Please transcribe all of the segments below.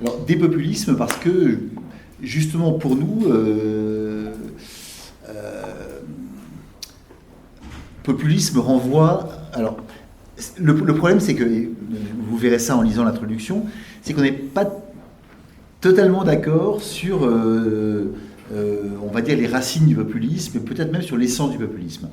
Alors, des populismes parce que, justement, pour nous, populisme renvoie... Alors, le problème, c'est que, vous verrez ça en lisant l'introduction, c'est qu'on n'est pas totalement d'accord sur, on va dire, les racines du populisme, et peut-être même sur l'essence du populisme.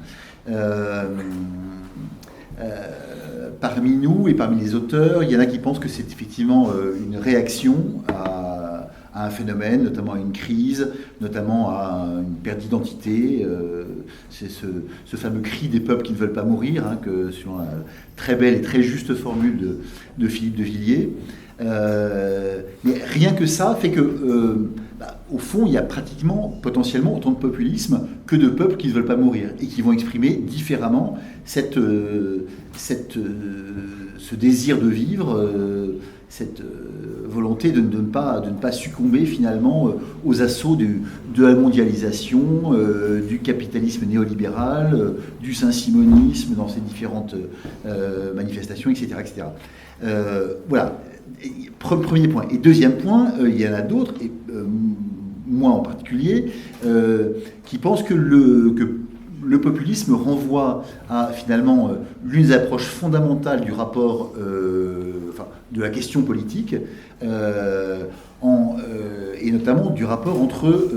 Parmi nous et parmi les auteurs, il y en a qui pensent que c'est effectivement une réaction à un phénomène, notamment à une crise, notamment à une perte d'identité. C'est ce fameux cri des peuples qui ne veulent pas mourir, que sur la très belle et très juste formule de Philippe de Villiers. Mais rien que ça fait que, au fond, il y a pratiquement, potentiellement, autant de populisme que de peuples qui ne veulent pas mourir et qui vont exprimer différemment ce désir de vivre, cette volonté de ne pas succomber finalement aux assauts de la mondialisation, du capitalisme néolibéral, du saint-simonisme dans ses différentes manifestations, etc. etc. Voilà. Premier point. Et deuxième point, il y en a d'autres, et moi en particulier, qui pensent que le populisme renvoie à finalement l'une des approches fondamentales du rapport, de la question politique, et notamment du rapport entre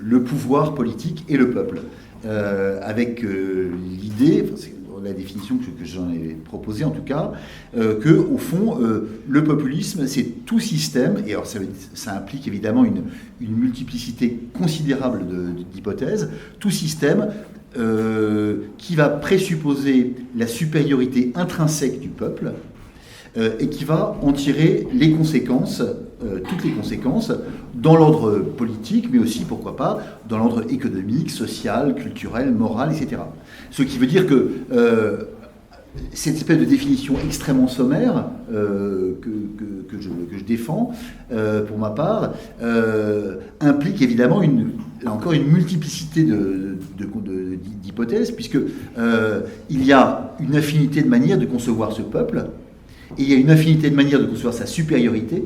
le pouvoir politique et le peuple, avec l'idée, la définition que j'en ai proposée en tout cas, que au fond, le populisme, c'est tout système, et alors ça implique évidemment une multiplicité considérable d'hypothèses, tout système qui va présupposer la supériorité intrinsèque du peuple, et qui va en tirer les conséquences, toutes les conséquences, dans l'ordre politique, mais aussi, pourquoi pas, dans l'ordre économique, social, culturel, moral, etc. Ce qui veut dire que cette espèce de définition extrêmement sommaire que je défends, pour ma part, implique évidemment encore une multiplicité d'hypothèses, puisque il y a une infinité de manières de concevoir ce peuple, et il y a une infinité de manières de concevoir sa supériorité,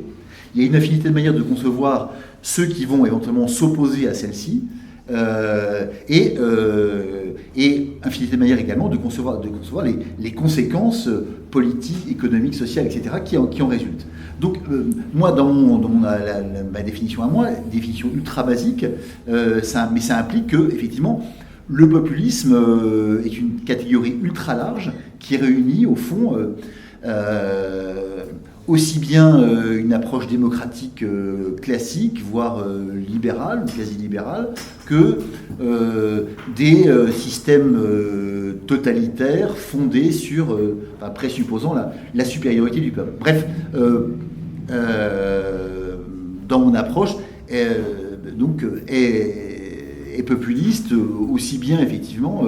il y a une infinité de manières de concevoir ceux qui vont éventuellement s'opposer à celle-ci, et infinité de manières également de concevoir les conséquences politiques, économiques, sociales, etc., qui en résultent. Donc, moi, dans ma définition à moi, définition ultra basique, mais ça implique que, effectivement, le populisme est une catégorie ultra large qui réunit, au fond, aussi bien une approche démocratique classique, voire libérale, quasi-libérale, que des systèmes totalitaires fondés sur, présupposant la supériorité du peuple. Bref, dans mon approche, est populiste aussi bien, effectivement,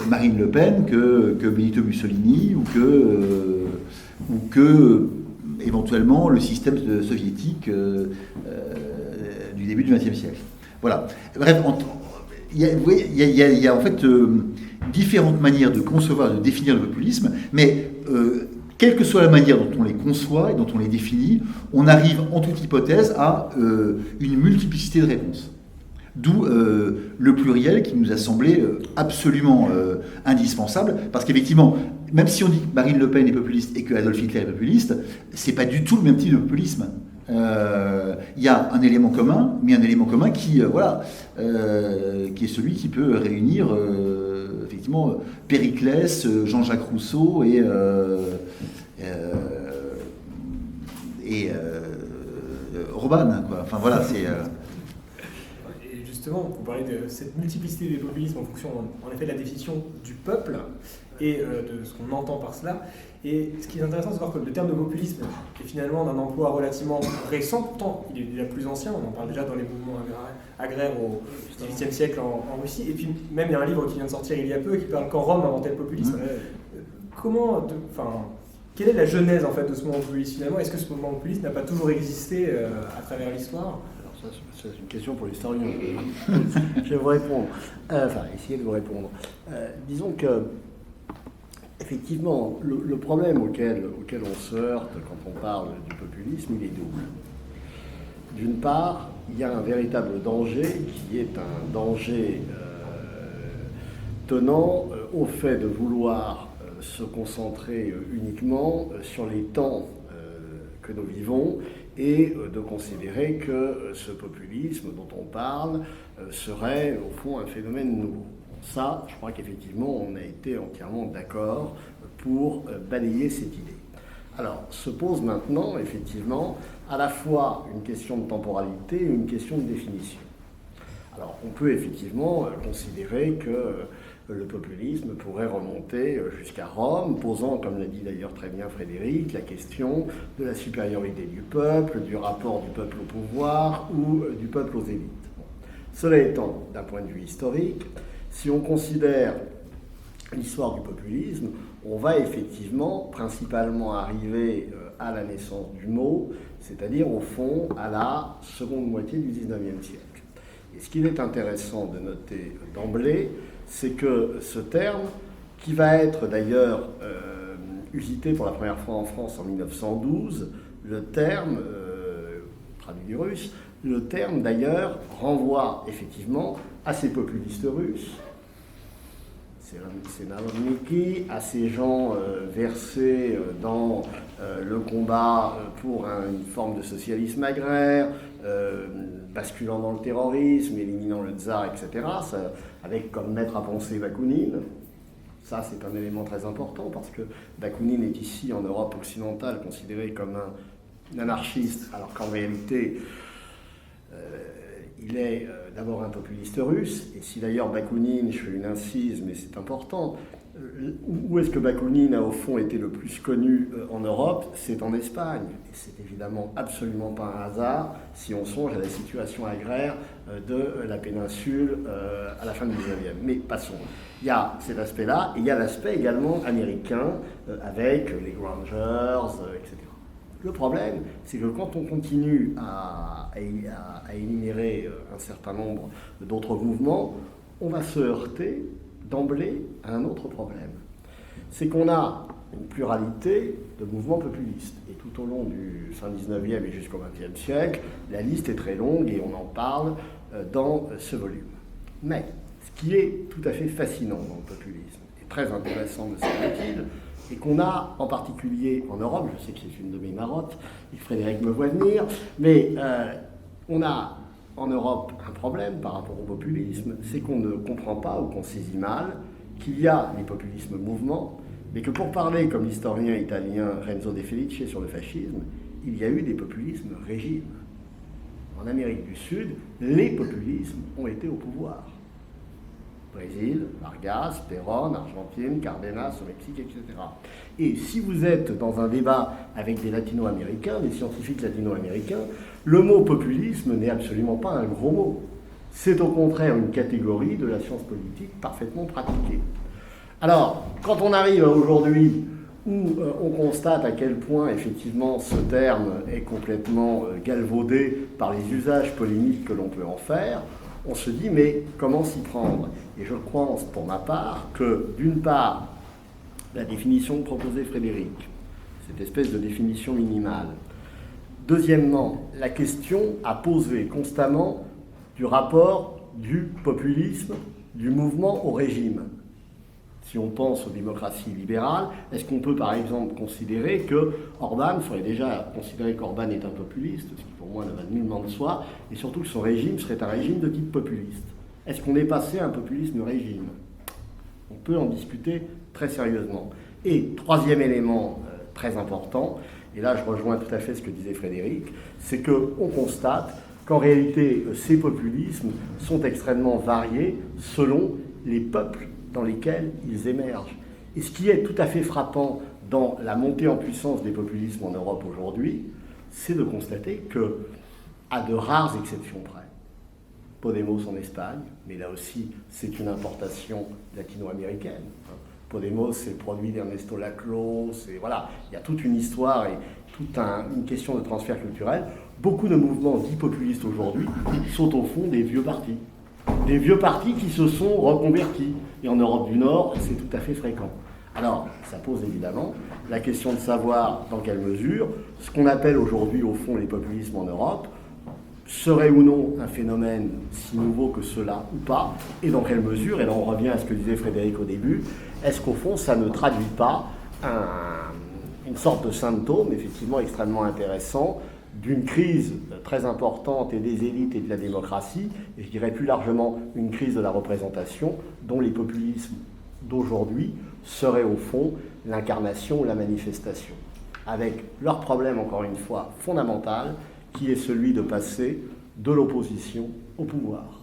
Marine Le Pen que Benito Mussolini ou que éventuellement le système soviétique du début du XXe siècle. Voilà. Bref, il y a en fait différentes manières de concevoir, de définir le populisme, mais quelle que soit la manière dont on les conçoit et dont on les définit, on arrive en toute hypothèse à une multiplicité de réponses. D'où le pluriel qui nous a semblé absolument indispensable, parce qu'effectivement, même si on dit que Marine Le Pen est populiste et que Adolf Hitler est populiste, c'est pas du tout le même type de populisme. Il y a un élément commun, mais un élément commun qui est celui qui peut réunir effectivement Périclès, Jean-Jacques Rousseau et Orban, quoi. Enfin voilà, c'est. Vous parlez de cette multiplicité des populismes en fonction, en effet, de la définition du peuple et de ce qu'on entend par cela. Et ce qui est intéressant, c'est de voir que le terme de populisme est finalement d'un emploi relativement récent. Pourtant, il est déjà plus ancien. On en parle déjà dans les mouvements agraires au XVIIIe siècle en Russie. Et puis, même, il y a un livre qui vient de sortir il y a peu qui parle quand Rome inventait le populisme. Quelle est la genèse, en fait, de ce mouvement populiste, finalement? Est-ce que ce mouvement populiste n'a pas toujours existé à travers l'histoire? C'est une question pour l'historien. Je vais vous répondre. Essayer de vous répondre. Disons que Effectivement, le problème auquel on se heurte quand on parle du populisme, il est double. D'une part, il y a un véritable danger qui est un danger tenant au fait de vouloir se concentrer uniquement sur les temps que nous vivons et de considérer que ce populisme dont on parle serait au fond un phénomène nouveau. Ça, je crois qu'effectivement, on a été entièrement d'accord pour balayer cette idée. Alors, se pose maintenant, effectivement, à la fois une question de temporalité et une question de définition. Alors, on peut effectivement considérer que le populisme pourrait remonter jusqu'à Rome, posant, comme l'a dit d'ailleurs très bien Frédéric, la question de la supériorité du peuple, du rapport du peuple au pouvoir ou du peuple aux élites. Bon. Cela étant, d'un point de vue historique, si on considère l'histoire du populisme, on va effectivement principalement arriver à la naissance du mot, c'est-à-dire au fond à la seconde moitié du XIXe siècle. Et ce qu'il est intéressant de noter d'emblée, c'est que ce terme, qui va être d'ailleurs usité pour la première fois en France en 1912, le terme, traduit du russe, le terme d'ailleurs renvoie effectivement à ces populistes russes, c'est Narodniki, à ces gens versés dans le combat pour une forme de socialisme agraire, basculant dans le terrorisme, éliminant le tsar, etc., ça, avec comme maître à penser Bakounine. Ça, c'est un élément très important, parce que Bakounine est ici, en Europe occidentale, considéré comme un anarchiste, alors qu'en réalité, il est d'abord un populiste russe, et si d'ailleurs Bakounine, je fais une incise, mais c'est important, où est-ce que Bakounine a au fond été le plus connu en Europe? C'est en Espagne. Et c'est évidemment absolument pas un hasard si on songe à la situation agraire de la péninsule à la fin du 19e. Mais passons. Il y a cet aspect-là, et il y a l'aspect également américain avec les Grangers, etc. Le problème, c'est que quand on continue à énumérer un certain nombre d'autres mouvements, on va se heurter d'emblée à un autre problème. C'est qu'on a une pluralité de mouvements populistes. Et tout au long du fin 19e et jusqu'au 20e siècle, la liste est très longue et on en parle dans ce volume. Mais ce qui est tout à fait fascinant dans le populisme, et très intéressant me semble-t-il, et qu'on a en particulier en Europe, je sais que c'est une de mes marottes, et Frédéric me voit venir, mais on a en Europe un problème par rapport au populisme, c'est qu'on ne comprend pas ou qu'on saisit mal qu'il y a les populismes mouvements, mais que pour parler comme l'historien italien Renzo De Felice sur le fascisme, il y a eu des populismes régimes. En Amérique du Sud, les populismes ont été au pouvoir. Brésil, Vargas, Perón, Argentine, Cardenas au Mexique, etc. Et si vous êtes dans un débat avec des latino-américains, des scientifiques latino-américains, le mot populisme n'est absolument pas un gros mot. C'est au contraire une catégorie de la science politique parfaitement pratiquée. Alors, quand on arrive à aujourd'hui où on constate à quel point effectivement ce terme est complètement galvaudé par les usages polémiques que l'on peut en faire, on se dit, mais comment s'y prendre? Et je crois, pour ma part, que d'une part, la définition que proposait Frédéric, cette espèce de définition minimale. Deuxièmement, la question à poser constamment du rapport du populisme, du mouvement au régime. Si on pense aux démocraties libérales, est-ce qu'on peut par exemple considérer que Orban, il faudrait déjà considérer qu'Orban est un populiste, ce qui pour moi ne va nullement de soi, et surtout que son régime serait un régime de type populiste. Est-ce qu'on est passé à un populisme régime? On peut en discuter très sérieusement. Et troisième élément très important, et là je rejoins tout à fait ce que disait Frédéric, c'est qu'on constate qu'en réalité ces populismes sont extrêmement variés selon les peuples dans lesquels ils émergent. Et ce qui est tout à fait frappant dans la montée en puissance des populismes en Europe aujourd'hui, c'est de constater que, à de rares exceptions près, Podemos en Espagne, mais là aussi c'est une importation latino-américaine. Podemos, c'est le produit d'Ernesto Laclau, voilà, il y a toute une histoire et toute une question de transfert culturel. Beaucoup de mouvements dits populistes aujourd'hui sont au fond des vieux partis. Des vieux partis qui se sont reconvertis. Et en Europe du Nord, c'est tout à fait fréquent. Alors, ça pose évidemment la question de savoir dans quelle mesure ce qu'on appelle aujourd'hui au fond les populismes en Europe serait ou non un phénomène si nouveau que cela ou pas, et dans quelle mesure, et là on revient à ce que disait Frédéric au début, est-ce qu'au fond ça ne traduit pas une sorte de symptôme effectivement extrêmement intéressant d'une crise très importante et des élites et de la démocratie, et je dirais plus largement une crise de la représentation dont les populismes d'aujourd'hui seraient au fond l'incarnation ou la manifestation, avec leur problème encore une fois fondamental, qui est celui de passer de l'opposition au pouvoir.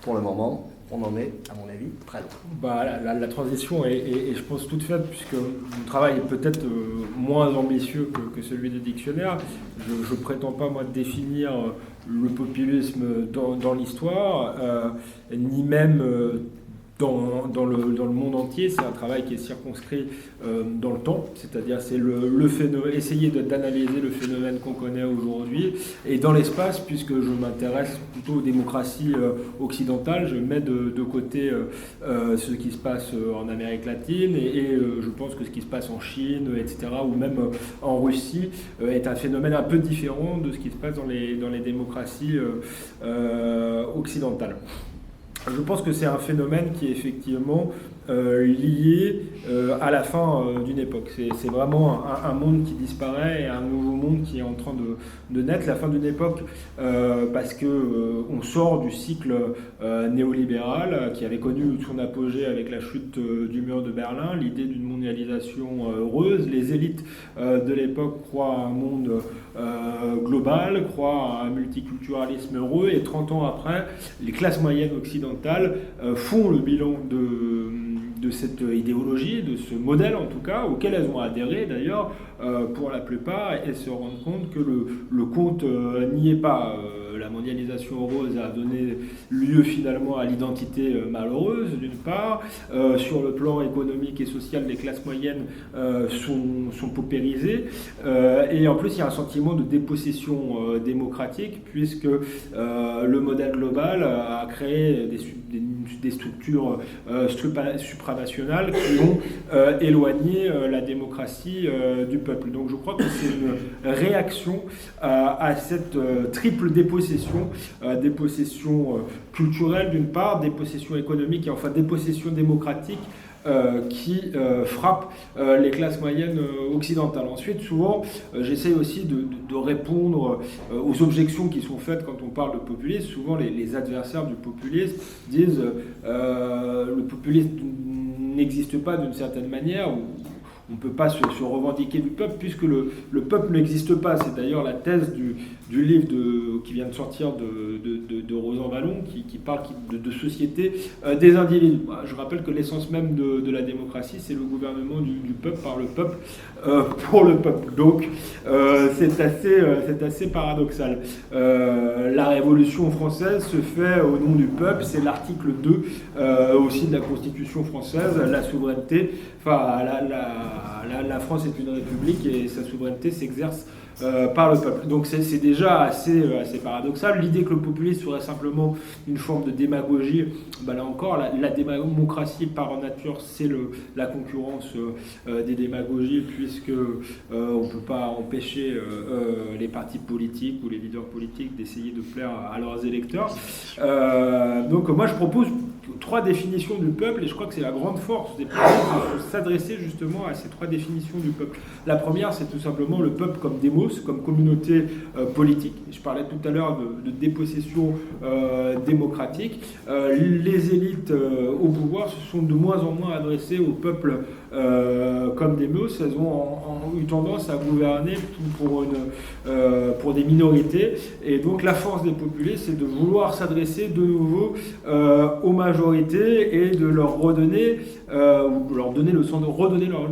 Pour le moment, on en est, à mon avis, très loin. La transition est, je pense, toute faite, puisque mon travail est peut-être moins ambitieux que celui des dictionnaires. Je ne prétends pas, moi, définir le populisme dans l'histoire, ni même dans le monde entier. C'est un travail qui est circonscrit dans le temps, c'est-à-dire c'est le phénomène, essayer d'analyser le phénomène qu'on connaît aujourd'hui, et dans l'espace, puisque je m'intéresse plutôt aux démocraties occidentales, je mets de côté ce qui se passe en Amérique latine, et je pense que ce qui se passe en Chine, etc., ou même en Russie, est un phénomène un peu différent de ce qui se passe dans les démocraties occidentales. Je pense que c'est un phénomène qui est effectivement lié à la fin d'une époque. C'est vraiment un monde qui disparaît et un nouveau monde qui est en train de naître. La fin d'une époque parce qu'on sort du cycle néolibéral qui avait connu son apogée avec la chute du mur de Berlin, l'idée d'une mondialisation heureuse. Les élites de l'époque croient à un monde global, croient à un multiculturalisme heureux, et 30 ans après, les classes moyennes occidentales font le bilan de cette idéologie, de ce modèle en tout cas, auquel elles ont adhéré d'ailleurs pour la plupart, et elles se rendent compte que le compte n'y est pas. La mondialisation heureuse a donné lieu finalement à l'identité malheureuse d'une part. Sur le plan économique et social, les classes moyennes sont paupérisées. Et en plus, il y a un sentiment de dépossession démocratique, puisque le modèle global a créé des structures supranationales qui ont éloigné la démocratie du peuple. Donc je crois que c'est une réaction à cette triple dépossession, dépossession culturelle d'une part, dépossession économique et enfin dépossession démocratique qui frappe les classes moyennes occidentales. Ensuite, souvent, j'essaie aussi de répondre aux objections qui sont faites quand on parle de populisme. Souvent, les adversaires du populisme disent le populisme n'existe pas d'une certaine manière, ou on ne peut pas se revendiquer du peuple puisque le peuple n'existe pas. C'est d'ailleurs la thèse du livre qui vient de sortir de Rosan Vallon qui parle de société des individus. Je rappelle que l'essence même de la démocratie, c'est le gouvernement du peuple par le peuple pour le peuple. Donc c'est assez paradoxal. La Révolution française se fait au nom du peuple, c'est l'article 2 aussi de la Constitution française, la souveraineté. Enfin, la France est une république et sa souveraineté s'exerce par le peuple. Donc c'est déjà assez paradoxal. L'idée que le populisme serait simplement une forme de démagogie, là encore, la démocratie par nature, c'est la concurrence des démagogies, puisque on ne peut pas empêcher les partis politiques ou les leaders politiques d'essayer de plaire à leurs électeurs. Donc moi je propose 3 définitions du peuple, et je crois que c'est la grande force des peuples de s'adresser justement à ces 3 définitions du peuple. La première, c'est tout simplement le peuple comme démos, comme communauté politique. Je parlais tout à l'heure de dépossession démocratique. Les élites au pouvoir se sont de moins en moins adressées au peuple comme démos. Elles ont eu tendance à gouverner pour des minorités. Et donc la force des populistes, c'est de vouloir s'adresser de nouveau aux majorités et de leur redonner le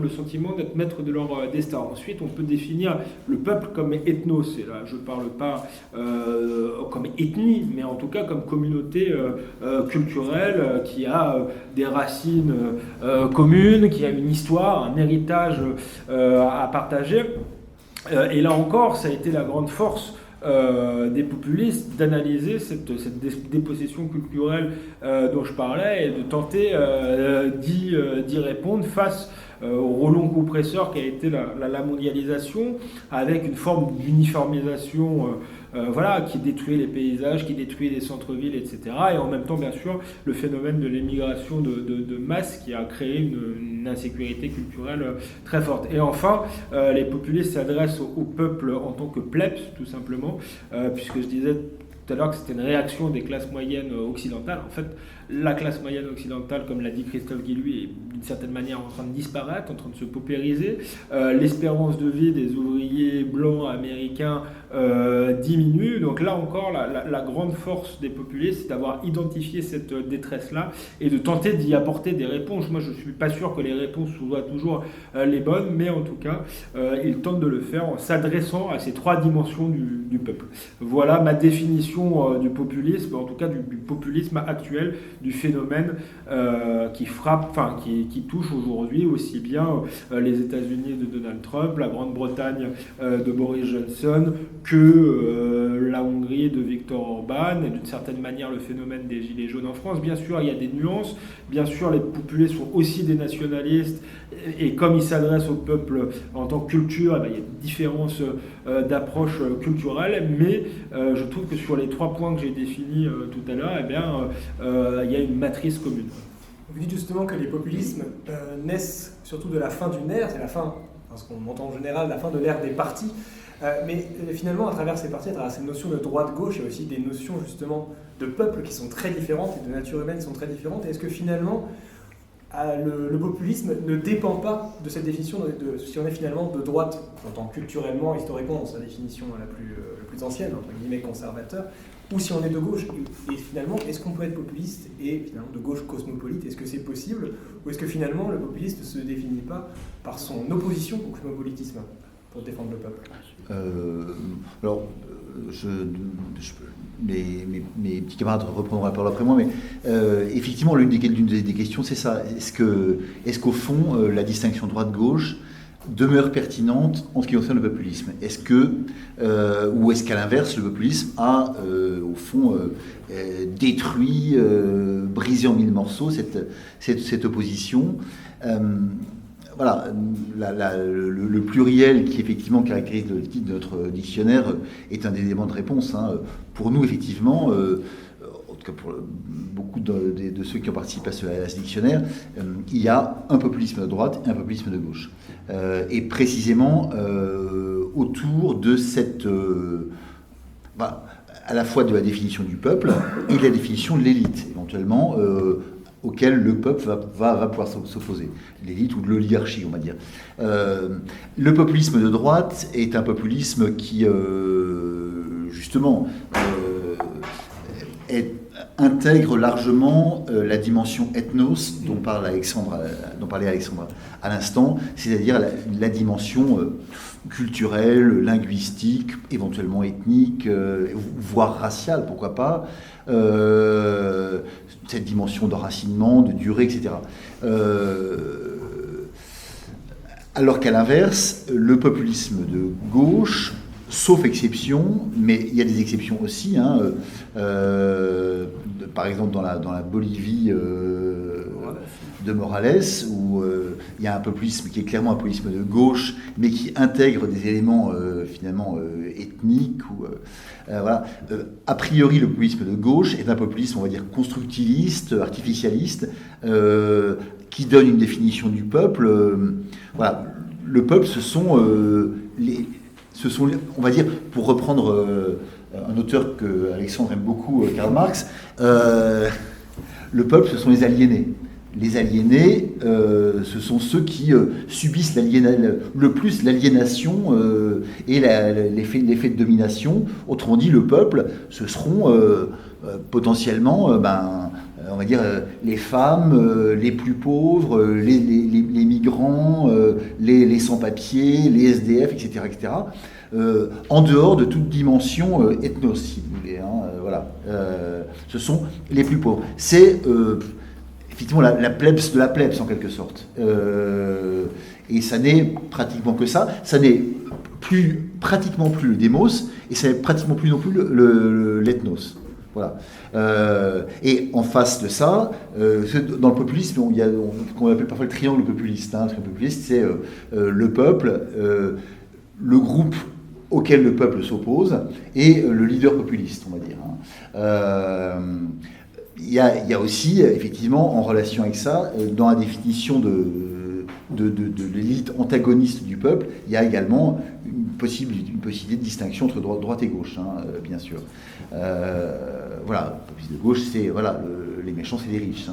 sentiment d'être maître de leur destin. Ensuite, on peut définir le peuple comme ethnos. Et là, je ne parle pas comme ethnie, mais en tout cas comme communauté culturelle qui a des racines communes, qui a une histoire, un héritage à partager. Et là encore, ça a été la grande force des populistes d'analyser cette dépossession culturelle dont je parlais et de tenter d'y répondre face au rouleau compresseur qui a été la mondialisation, avec une forme d'uniformisation qui détruit les paysages, qui détruit les centres-villes, etc. Et en même temps, bien sûr, le phénomène de l'émigration de masse qui a créé une insécurité culturelle très forte. Et enfin, les populistes s'adressent au peuple en tant que plebs, tout simplement, puisque je disais tout à l'heure que c'était une réaction des classes moyennes occidentales. En fait, la classe moyenne occidentale, comme l'a dit Christophe Guilluy, est d'une certaine manière en train de disparaître, en train de se paupériser. L'espérance de vie des ouvriers blancs américains diminue. Donc là encore, la grande force des populistes, c'est d'avoir identifié cette détresse-là et de tenter d'y apporter des réponses. Moi, je ne suis pas sûr que les réponses soient toujours les bonnes, mais en tout cas, ils tentent de le faire en s'adressant à ces trois dimensions du peuple. Voilà ma définition du populisme, en tout cas du populisme actuel, du phénomène qui frappe, qui touche aujourd'hui aussi bien les États-Unis de Donald Trump, la Grande-Bretagne de Boris Johnson, que la Hongrie de Viktor Orban, et d'une certaine manière le phénomène des Gilets jaunes en France. Bien sûr, il y a des nuances, bien sûr, les populistes sont aussi des nationalistes, et comme ils s'adressent au peuple en tant que culture, il y a des différences d'approche culturelle, mais je trouve que sur les 3 points que j'ai définis tout à l'heure, il y a une matrice commune. Vous dites justement que les populismes naissent surtout de la fin d'une ère, c'est la fin, ce qu'on entend en général, la fin de l'ère des partis, mais finalement, à travers ces partis, à travers ces notions de droite-gauche, il y a aussi des notions justement de peuple qui sont très différentes et de nature humaine qui sont très différentes. Et est-ce que finalement, le populisme ne dépend pas de cette définition de si on est finalement de droite, j'entends culturellement, historiquement, dans sa définition la plus ancienne, entre guillemets conservateur, ou si on est de gauche. Et finalement, est-ce qu'on peut être populiste et finalement de gauche cosmopolite? Est-ce que c'est possible? Ou est-ce que finalement le populiste ne se définit pas par son opposition au cosmopolitisme pour défendre le peuple? Mes petits camarades reprendront la parole après moi, mais effectivement, l'une des questions, c'est ça. Est-ce qu'au fond, la distinction droite-gauche demeure pertinente en ce qui concerne le populisme? Ou est-ce qu'à l'inverse, le populisme a, au fond, détruit, brisé en 1000 morceaux cette opposition? Voilà, le pluriel qui effectivement caractérise le titre de notre dictionnaire est un des éléments de réponse. Pour nous, effectivement, en tout cas pour beaucoup de ceux qui ont participé à ce dictionnaire, il y a un populisme de droite et un populisme de gauche. Et précisément autour de cette... à la fois de la définition du peuple et de la définition de l'élite, éventuellement, auquel le peuple va pouvoir s'opposer, l'élite ou de l'oligarchie, on va dire. Le populisme de droite est un populisme qui, justement, intègre largement la dimension ethnos dont parlait Alexandre à l'instant, c'est-à-dire la dimension culturelle, linguistique, éventuellement ethnique, voire raciale, pourquoi pas, cette dimension d'enracinement, de durée, etc. Alors qu'à l'inverse, le populisme de gauche, sauf exception, mais il y a des exceptions aussi, par exemple dans la Bolivie de Morales, où il y a un populisme qui est clairement un populisme de gauche, mais qui intègre des éléments finalement ethniques. Voilà. A priori, le populisme de gauche est un populisme, on va dire, constructiviste, artificialiste, qui donne une définition du peuple. Voilà. Le peuple, ce sont, on va dire, pour reprendre un auteur que Alexandre aime beaucoup, Karl Marx, le peuple, ce sont les aliénés. Les aliénés, ce sont ceux qui subissent le plus l'aliénation et l'effet de domination. Autrement dit, le peuple, ce seront potentiellement, on va dire, les femmes, les plus pauvres, les migrants, les sans-papiers, les SDF, etc., etc., en dehors de toute dimension ethnos, si vous voulez. Voilà. Ce sont les plus pauvres. C'est... effectivement, la plebs de la plebs, en quelque sorte. Et ça n'est pratiquement que ça. Ça n'est pratiquement plus le démos, et ça n'est pratiquement plus non plus l'ethnos. Voilà. Et en face de ça, dans le populisme, il y a ce qu'on appelle parfois le triangle populiste. Le triangle populiste, c'est le peuple, le groupe auquel le peuple s'oppose et le leader populiste, on va dire. Il y a aussi, effectivement, en relation avec ça, dans la définition de l'élite antagoniste du peuple, il y a également une possibilité de distinction entre droite et gauche, bien sûr. Voilà, le populisme de gauche, c'est les méchants, c'est les riches.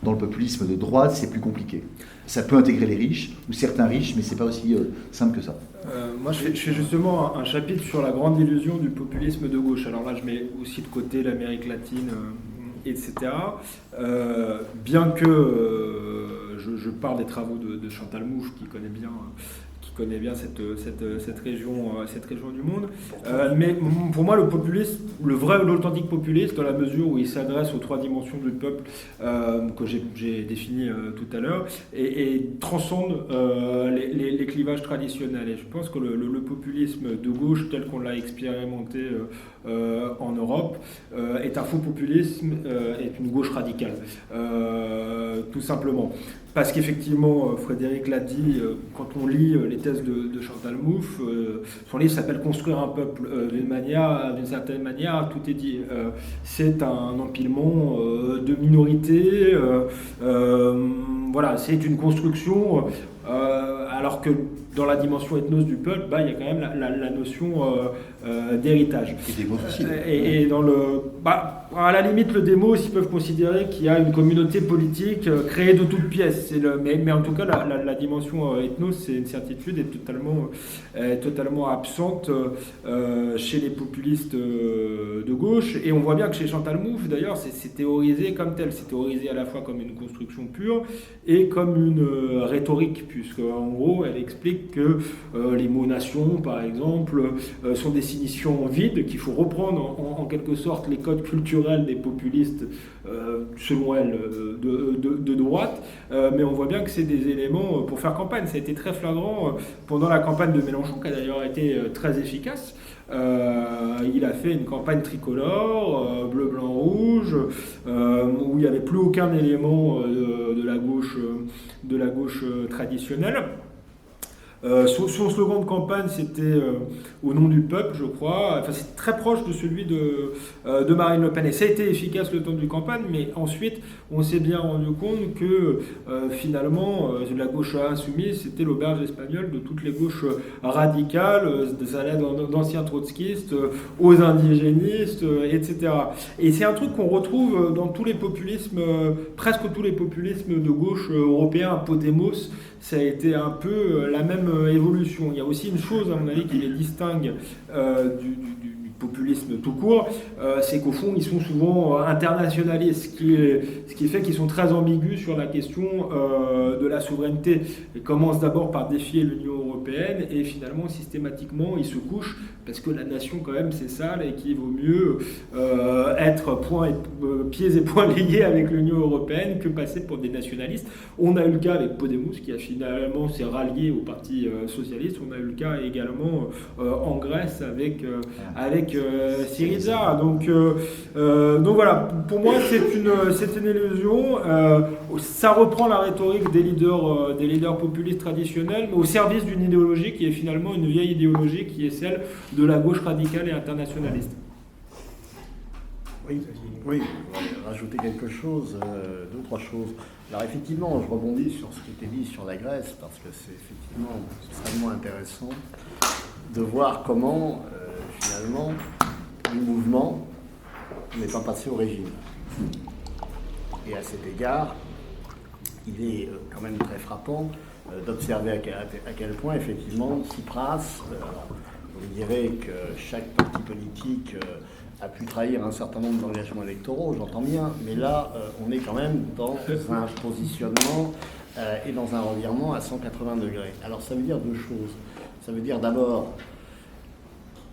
Dans le populisme de droite, c'est plus compliqué. Ça peut intégrer les riches, ou certains riches, mais c'est pas aussi simple que ça. Moi, je fais justement un chapitre sur la grande illusion du populisme de gauche. Alors là, je mets aussi de côté l'Amérique latine, etc. Bien que je parle des travaux de Chantal Mouffe, qui connaît bien cette région du monde. Mais pour moi, le populisme, l'authentique populiste, dans la mesure où il s'adresse aux trois dimensions du peuple que j'ai définies tout à l'heure, et transcende les clivages traditionnels. Et je pense que le populisme de gauche, tel qu'on l'a expérimenté en Europe, est un faux populisme, est une gauche radicale, tout simplement. Parce qu'effectivement, Frédéric l'a dit, quand on lit les thèses de Chantal Mouffe, son livre s'appelle « Construire un peuple ». D'une certaine manière, tout est dit. C'est un empilement de minorités. Voilà, c'est une construction, alors que dans la dimension ethnos du peuple, il y a quand même la notion d'héritage. Et des mots aussi. Et dans à la limite, le démos, ils peuvent considérer qu'il y a une communauté politique créée de toutes pièces. Mais en tout cas, la dimension ethnos, c'est une certitude, est totalement absente chez les populistes de gauche. Et on voit bien que chez Chantal Mouffe, d'ailleurs, c'est théorisé comme tel. C'est théorisé à la fois comme une construction pure et comme une rhétorique, puisque en gros, elle explique que les mots nation, par exemple, sont des signifiants vides, qu'il faut reprendre en quelque sorte les codes culturels des populistes, selon elle, de droite, mais on voit bien que c'est des éléments pour faire campagne. Ça a été très flagrant pendant la campagne de Mélenchon, qui a d'ailleurs été très efficace. Il a fait une campagne tricolore, bleu, blanc, rouge, où il n'y avait plus aucun élément de la gauche traditionnelle. Son slogan de campagne, c'était au nom du peuple, je crois. Enfin, c'est très proche de celui de Marine Le Pen. Et ça a été efficace le temps de campagne, mais ensuite, on s'est bien rendu compte que finalement, la gauche insoumise, c'était l'auberge espagnole de toutes les gauches radicales. Ça allait d'anciens trotskistes aux indigénistes, etc. Et c'est un truc qu'on retrouve dans tous les populismes, presque tous les populismes de gauche européens. Podemos, ça a été un peu la même évolution. Il y a aussi une chose, à mon avis, qui les distingue du populisme tout court, c'est qu'au fond, ils sont souvent internationalistes, ce qui fait qu'ils sont très ambigus sur la question de la souveraineté. Ils commencent d'abord par défier l'Union européenne et finalement, systématiquement, ils se couchent parce que la nation, quand même, c'est sale et qu'il vaut mieux être pieds et poings liés avec l'Union européenne que passer pour des nationalistes. On a eu le cas avec Podemos, qui a finalement s'est rallié au Parti socialiste. On a eu le cas également en Grèce avec Syriza. Donc voilà, pour moi, c'est une illusion. Ça reprend la rhétorique des leaders populistes traditionnels, mais au service d'une idéologie qui est finalement une vieille idéologie, qui est celle de la gauche radicale et internationaliste. Oui, je vais rajouter quelque chose, deux, trois choses. Alors effectivement, je rebondis sur ce qui était dit sur la Grèce, parce que c'est effectivement extrêmement intéressant de voir comment, finalement, le mouvement n'est pas passé au régime. Et à cet égard, il est quand même très frappant d'observer à quel point, effectivement, Tsipras, vous direz que chaque parti politique a pu trahir un certain nombre d'engagements électoraux, j'entends bien, mais là, on est quand même dans un positionnement et dans un revirement à 180 degrés. Alors, ça veut dire deux choses. Ça veut dire d'abord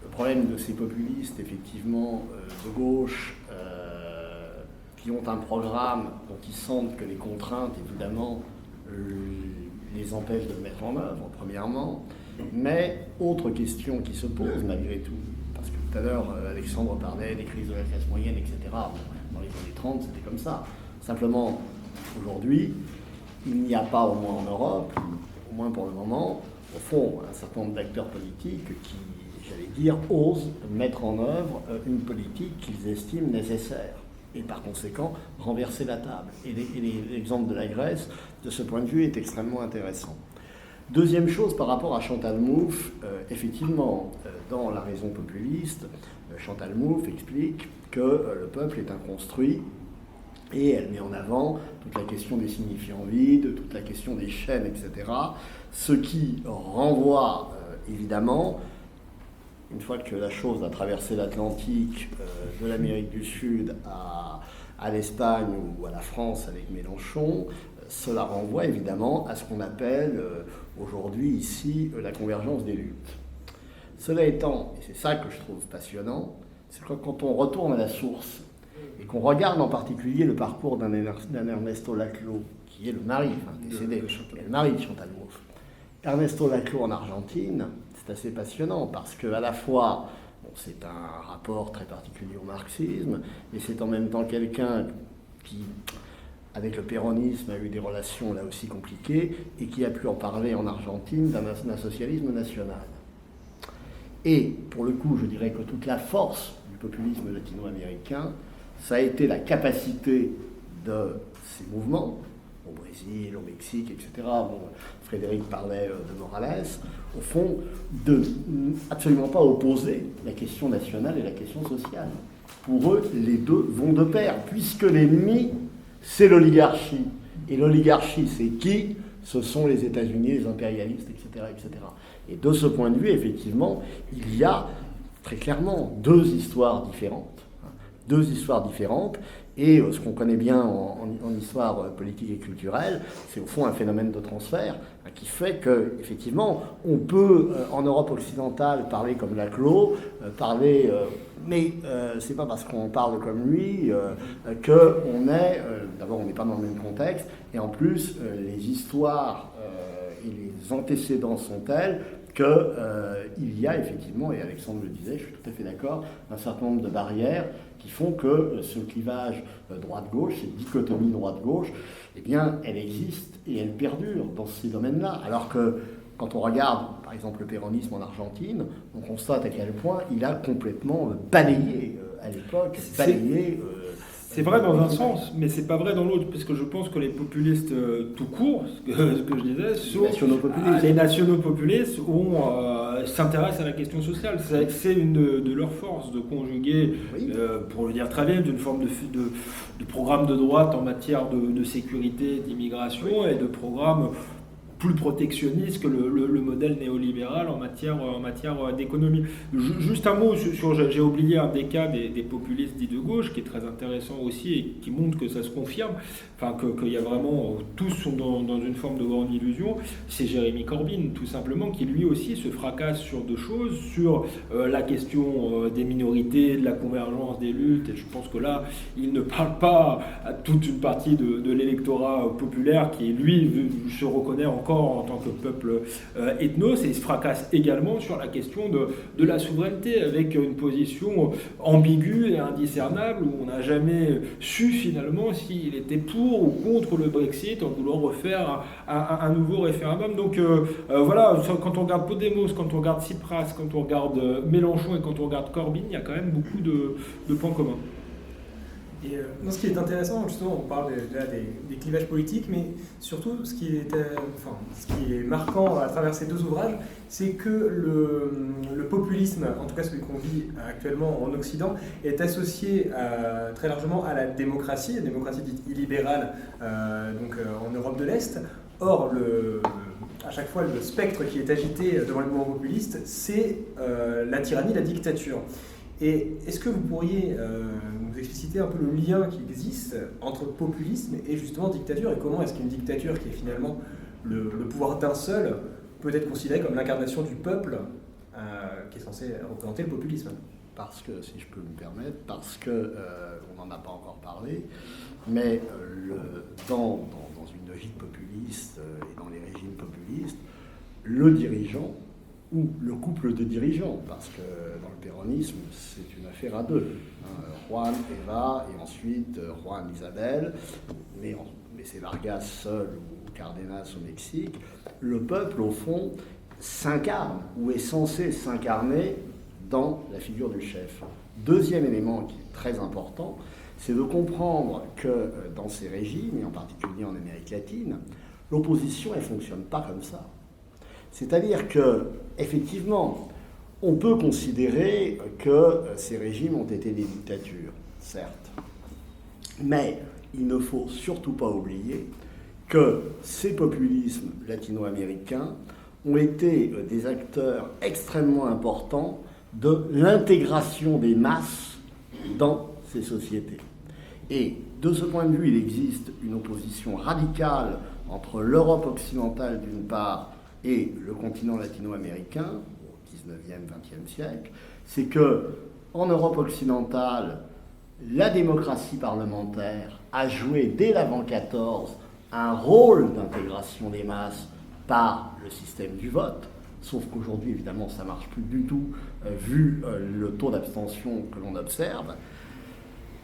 le problème de ces populistes, effectivement, de gauche, qui ont un programme dont ils sentent que les contraintes, évidemment, les empêchent de le mettre en œuvre, premièrement. Mais, autre question qui se pose, malgré tout, parce que tout à l'heure, Alexandre parlait des crises de la classe moyenne, etc. Dans les années 30, c'était comme ça. Simplement, aujourd'hui, il n'y a pas, au moins en Europe, au moins pour le moment, au fond, un certain nombre d'acteurs politiques qui, j'allais dire, osent mettre en œuvre une politique qu'ils estiment nécessaire. Et par conséquent, renverser la table. Et l'exemple de la Grèce, de ce point de vue, est extrêmement intéressant. Deuxième chose, par rapport à Chantal Mouffe, effectivement, dans La raison populiste, Chantal Mouffe explique que le peuple est inconstruit, et elle met en avant toute la question des signifiants vides, toute la question des chaînes, etc. Ce qui renvoie, évidemment, une fois que la chose a traversé l'Atlantique, de l'Amérique du Sud à l'Espagne ou à la France avec Mélenchon, cela renvoie évidemment à ce qu'on appelle aujourd'hui ici la convergence des luttes. Cela étant, et c'est ça que je trouve passionnant, c'est que quand on retourne à la source et qu'on regarde en particulier le parcours d'un Ernesto Laclau, qui est le mari, décédé, le mari de Chantal Mouffe. Ernesto Laclau en Argentine, c'est assez passionnant parce qu'à la fois, c'est un rapport très particulier au marxisme, mais c'est en même temps quelqu'un qui, avec le péronisme, a eu des relations là aussi compliquées et qui a pu en parler en Argentine d'un socialisme national. Et pour le coup, je dirais que toute la force du populisme latino-américain, ça a été la capacité de ces mouvements, au Brésil, au Mexique, etc. Frédéric parlait de Morales, au fond, de absolument pas opposer la question nationale et la question sociale. Pour eux, les deux vont de pair, puisque l'ennemi, c'est l'oligarchie. Et l'oligarchie, c'est qui? Ce sont les États-Unis, les impérialistes, etc., etc. Et de ce point de vue, effectivement, il y a très clairement deux histoires différentes. Deux histoires différentes. Et ce qu'on connaît bien en histoire politique et culturelle, c'est au fond un phénomène de transfert qui fait qu'effectivement, on peut en Europe occidentale parler comme Laclau, mais c'est pas parce qu'on parle comme lui qu'on est, d'abord on n'est pas dans le même contexte, et en plus les histoires et les antécédents sont tels qu'il y a effectivement, et Alexandre le disait, je suis tout à fait d'accord, un certain nombre de barrières qui font que ce clivage droite-gauche, cette dichotomie droite-gauche, eh bien, elle existe et elle perdure dans ces domaines-là. Alors que quand on regarde, par exemple, le péronisme en Argentine, on constate à quel point il a complètement balayé, à l'époque, c'est vrai dans un sens, mais c'est pas vrai dans l'autre, parce que je pense que les populistes tout court, ce que je disais, les nationaux populistes s'intéressent à la question sociale. C'est une de leurs forces de conjuguer, pour le dire très bien, d'une forme de programme de droite en matière de sécurité, d'immigration et de programme plus protectionniste que le modèle néolibéral en matière d'économie. Juste un mot j'ai oublié un des cas des populistes dits de gauche qui est très intéressant aussi et qui montre que ça se confirme, enfin qu'il y a vraiment, tous sont dans une forme de grande illusion, c'est Jérémy Corbyn tout simplement, qui lui aussi se fracasse sur deux choses, sur la question des minorités, de la convergence des luttes, et je pense que là il ne parle pas à toute une partie de l'électorat populaire qui lui se reconnaît encore en tant que peuple ethnos, et il se fracasse également sur la question de la souveraineté, avec une position ambiguë et indiscernable, où on n'a jamais su finalement s'il était pour ou contre le Brexit, en voulant refaire un nouveau référendum. Donc voilà, quand on regarde Podemos, quand on regarde Tsipras, quand on regarde Mélenchon et quand on regarde Corbyn, il y a quand même beaucoup de points communs. Et ce qui est intéressant, justement, on parle déjà des clivages politiques, mais surtout ce qui est marquant à travers ces deux ouvrages, c'est que le populisme, en tout cas celui qu'on vit actuellement en Occident, est associé très largement à la démocratie dite illibérale, en Europe de l'Est. Or, à chaque fois, le spectre qui est agité devant le mouvement populiste, c'est la tyrannie, la dictature. Et est-ce que vous pourriez nous expliciter un peu le lien qui existe entre populisme et justement dictature, et comment est-ce qu'une dictature qui est finalement le pouvoir d'un seul peut être considérée comme l'incarnation du peuple qui est censé représenter le populisme? Parce que, si je peux me permettre, on n'en a pas encore parlé, mais dans une logique populiste et dans les régimes populistes, le dirigeant ou le couple de dirigeants, parce que dans le péronisme, c'est une affaire à deux. Juan, Eva, et ensuite Juan, Isabelle, mais c'est Vargas seul ou Cardenas au Mexique. Le peuple, au fond, s'incarne, ou est censé s'incarner dans la figure du chef. Deuxième élément qui est très important, c'est de comprendre que dans ces régimes, et en particulier en Amérique latine, l'opposition, elle ne fonctionne pas comme ça. C'est-à-dire que, effectivement, on peut considérer que ces régimes ont été des dictatures, certes. Mais il ne faut surtout pas oublier que ces populismes latino-américains ont été des acteurs extrêmement importants de l'intégration des masses dans ces sociétés. Et de ce point de vue, il existe une opposition radicale entre l'Europe occidentale d'une part et le continent latino-américain au XIXe, XXe siècle. C'est que en Europe occidentale, la démocratie parlementaire a joué dès l'avant 14 un rôle d'intégration des masses par le système du vote, sauf qu'aujourd'hui, évidemment, ça ne marche plus du tout, vu le taux d'abstention que l'on observe.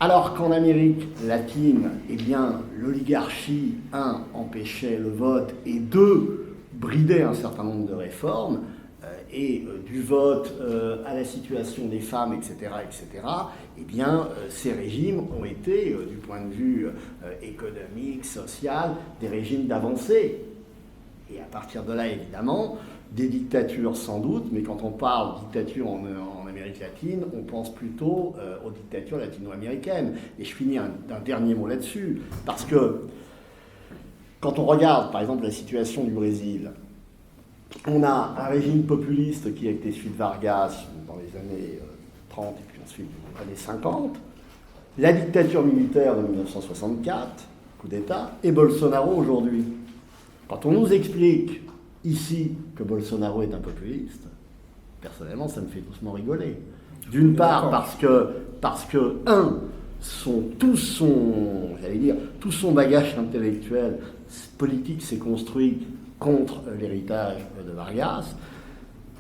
Alors qu'en Amérique latine, eh bien, l'oligarchie, 1, empêchait le vote, et 2, bridait un certain nombre de réformes, et du vote à la situation des femmes, etc., eh bien, ces régimes ont été, du point de vue économique, social, des régimes d'avancée. Et à partir de là, évidemment, des dictatures sans doute, mais quand on parle de dictature en Amérique latine, on pense plutôt aux dictatures latino-américaines. Et je finis d'un dernier mot là-dessus, parce que quand on regarde, par exemple, la situation du Brésil, on a un régime populiste qui a été celui de Vargas dans les années 30 et puis ensuite les années 50, la dictature militaire de 1964, coup d'État, et Bolsonaro aujourd'hui. Quand on nous explique ici que Bolsonaro est un populiste, personnellement, ça me fait doucement rigoler. D'une part, parce que tout son bagage intellectuel politique s'est construit contre l'héritage de Vargas.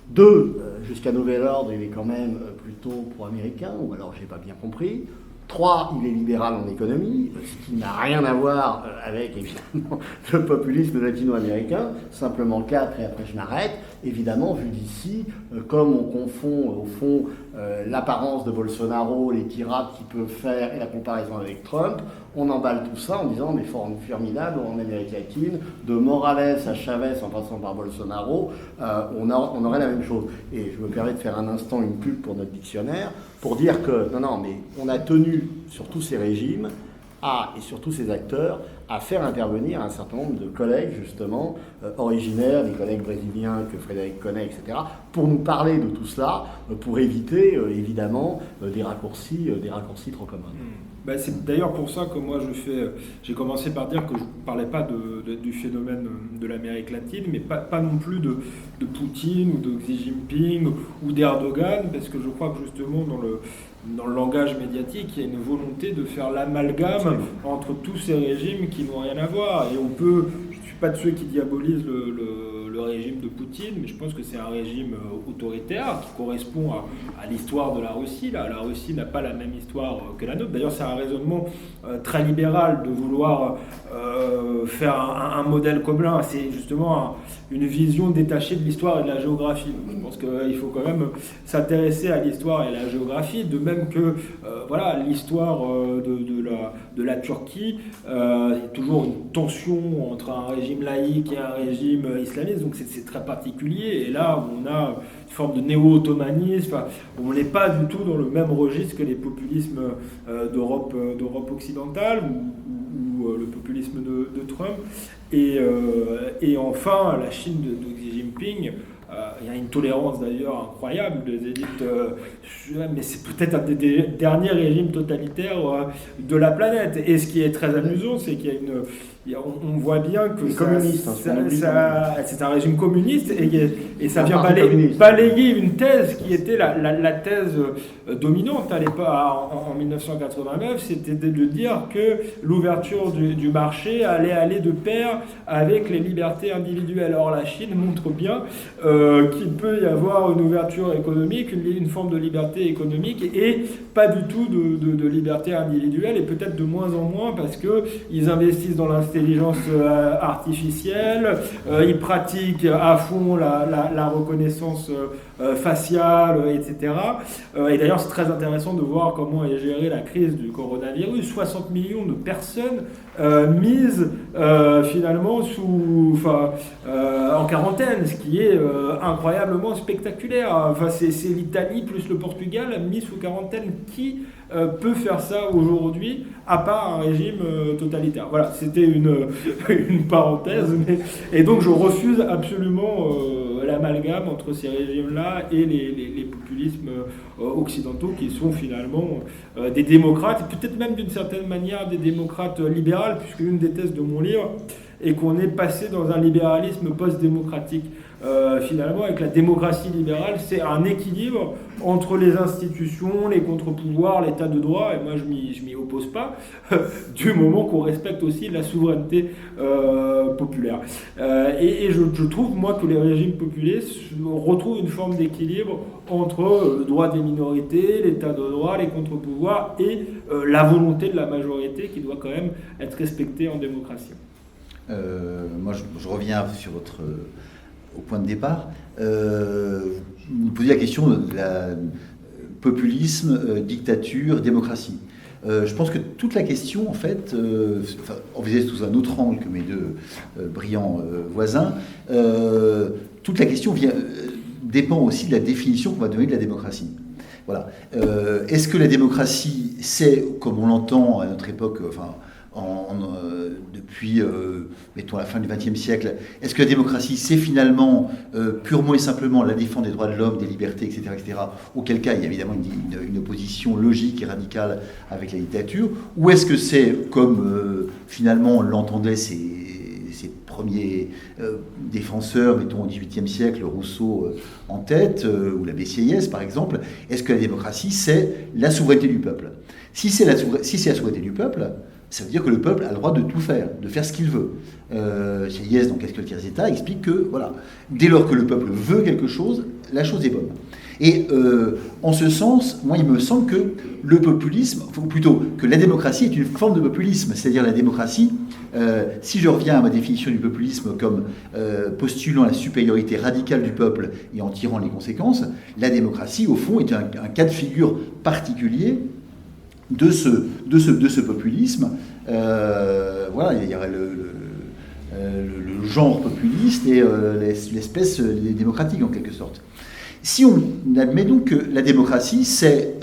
2, jusqu'à nouvel ordre, il est quand même plutôt pro-américain, ou alors j'ai pas bien compris. 3, il est libéral en économie, ce qui n'a rien à voir avec, évidemment, le populisme latino-américain. Simplement 4, et après je m'arrête. Évidemment, vu d'ici, comme on confond, au fond, l'apparence de Bolsonaro, les tirades qu'il peut faire et la comparaison avec Trump, on emballe tout ça en disant, mais formidable, en Amérique latine, de Morales à Chavez en passant par Bolsonaro, on aurait la même chose. Et je me permets de faire un instant une pub pour notre dictionnaire, pour dire que, non, mais on a tenu sur tous ces régimes, et sur tous ces acteurs, à faire intervenir un certain nombre de collègues, justement, originaires, des collègues brésiliens que Frédéric connaît, etc., pour nous parler de tout cela, pour éviter, évidemment, des raccourcis trop communs. Ben, c'est d'ailleurs pour ça que moi j'ai commencé par dire que je ne parlais pas du phénomène de l'Amérique latine, mais pas non plus de Poutine ou de Xi Jinping ou d'Erdogan, parce que je crois que justement dans le langage médiatique, il y a une volonté de faire l'amalgame entre tous ces régimes qui n'ont rien à voir. Et je ne suis pas de ceux qui diabolisent le régime de Poutine, mais je pense que c'est un régime autoritaire qui correspond à l'histoire de la Russie. La Russie n'a pas la même histoire que la nôtre. D'ailleurs, c'est un raisonnement très libéral de vouloir faire un modèle commun. C'est justement une vision détachée de l'histoire et de la géographie. Donc, je pense qu'il faut quand même s'intéresser à l'histoire et à la géographie, de même que l'histoire de la Turquie. Il y a toujours une tension entre un régime laïque et un régime islamiste, donc c'est très particulier. Et là, on a une forme de néo-ottomanisme. On n'est pas du tout dans le même registre que les populismes d'Europe occidentale ou le populisme de Trump. Et enfin, la Chine de Xi Jinping. Il y a une tolérance d'ailleurs incroyable des élites, mais c'est peut-être un des derniers régimes totalitaires de la planète. Et ce qui est très amusant, c'est qu'il on voit bien que communiste, c'est un régime communiste et ça vient communiste. balayer une thèse qui était la thèse dominante à l'époque en 1989, c'était de dire que l'ouverture du marché allait aller de pair avec les libertés individuelles. Or la Chine montre bien qu'il peut y avoir une ouverture économique, une forme de liberté économique et pas du tout de liberté individuelle, et peut-être de moins en moins parce qu'ils investissent dans l'intelligence artificielle, ils pratiquent à fond la reconnaissance faciale, etc. Et d'ailleurs, c'est très intéressant de voir comment est gérée la crise du coronavirus. 60 millions de personnes mises finalement en quarantaine, ce qui est incroyablement spectaculaire. Enfin, c'est l'Italie plus le Portugal mis sous quarantaine. Qui peut faire ça aujourd'hui, à part un régime totalitaire? Voilà, c'était une parenthèse. Et donc je refuse absolument l'amalgame entre ces régimes-là et les populismes occidentaux qui sont finalement des démocrates, peut-être même d'une certaine manière des démocrates libérales, puisque l'une des thèses de mon livre est qu'on est passé dans un libéralisme post-démocratique. Finalement, avec la démocratie libérale, c'est un équilibre entre les institutions, les contre-pouvoirs, l'état de droit, et moi je m'y oppose pas, du moment qu'on respecte aussi la souveraineté populaire. Et je trouve, moi, que les régimes populistes retrouvent une forme d'équilibre entre le droit des minorités, l'état de droit, les contre-pouvoirs et la volonté de la majorité qui doit quand même être respectée en démocratie. Moi, je reviens sur au point de départ. Vous posez la question de la populisme, dictature, démocratie. Je pense que toute la question, en fait, envisagée sous un autre angle que mes deux brillants voisins, toute la question dépend aussi de la définition qu'on va donner de la démocratie. Voilà. Est-ce que la démocratie, c'est, comme on l'entend à notre époque, depuis, mettons, la fin du XXe siècle, est-ce que la démocratie, c'est finalement purement et simplement la défense des droits de l'homme, des libertés, etc., auquel cas il y a évidemment une opposition logique et radicale avec la dictature, ou est-ce que c'est, comme finalement l'entendaient ces premiers défenseurs, mettons au XVIIIe siècle, Rousseau en tête, ou la Sieyès par exemple, est-ce que la démocratie, c'est la souveraineté du peuple? Si c'est la souveraineté du peuple, ça veut dire que le peuple a le droit de tout faire, de faire ce qu'il veut. Sieyès, dans Qu'est-ce que le tiers-État, explique que, voilà, dès lors que le peuple veut quelque chose, la chose est bonne. Et en ce sens, moi, il me semble que le populisme, ou plutôt que la démocratie est une forme de populisme. C'est-à-dire la démocratie, si je reviens à ma définition du populisme comme postulant la supériorité radicale du peuple et en tirant les conséquences, la démocratie, au fond, est un cas de figure particulier de ce populisme. Voilà, il y aurait le genre populiste et l'espèce démocratique en quelque sorte. Si on admet donc que la démocratie, c'est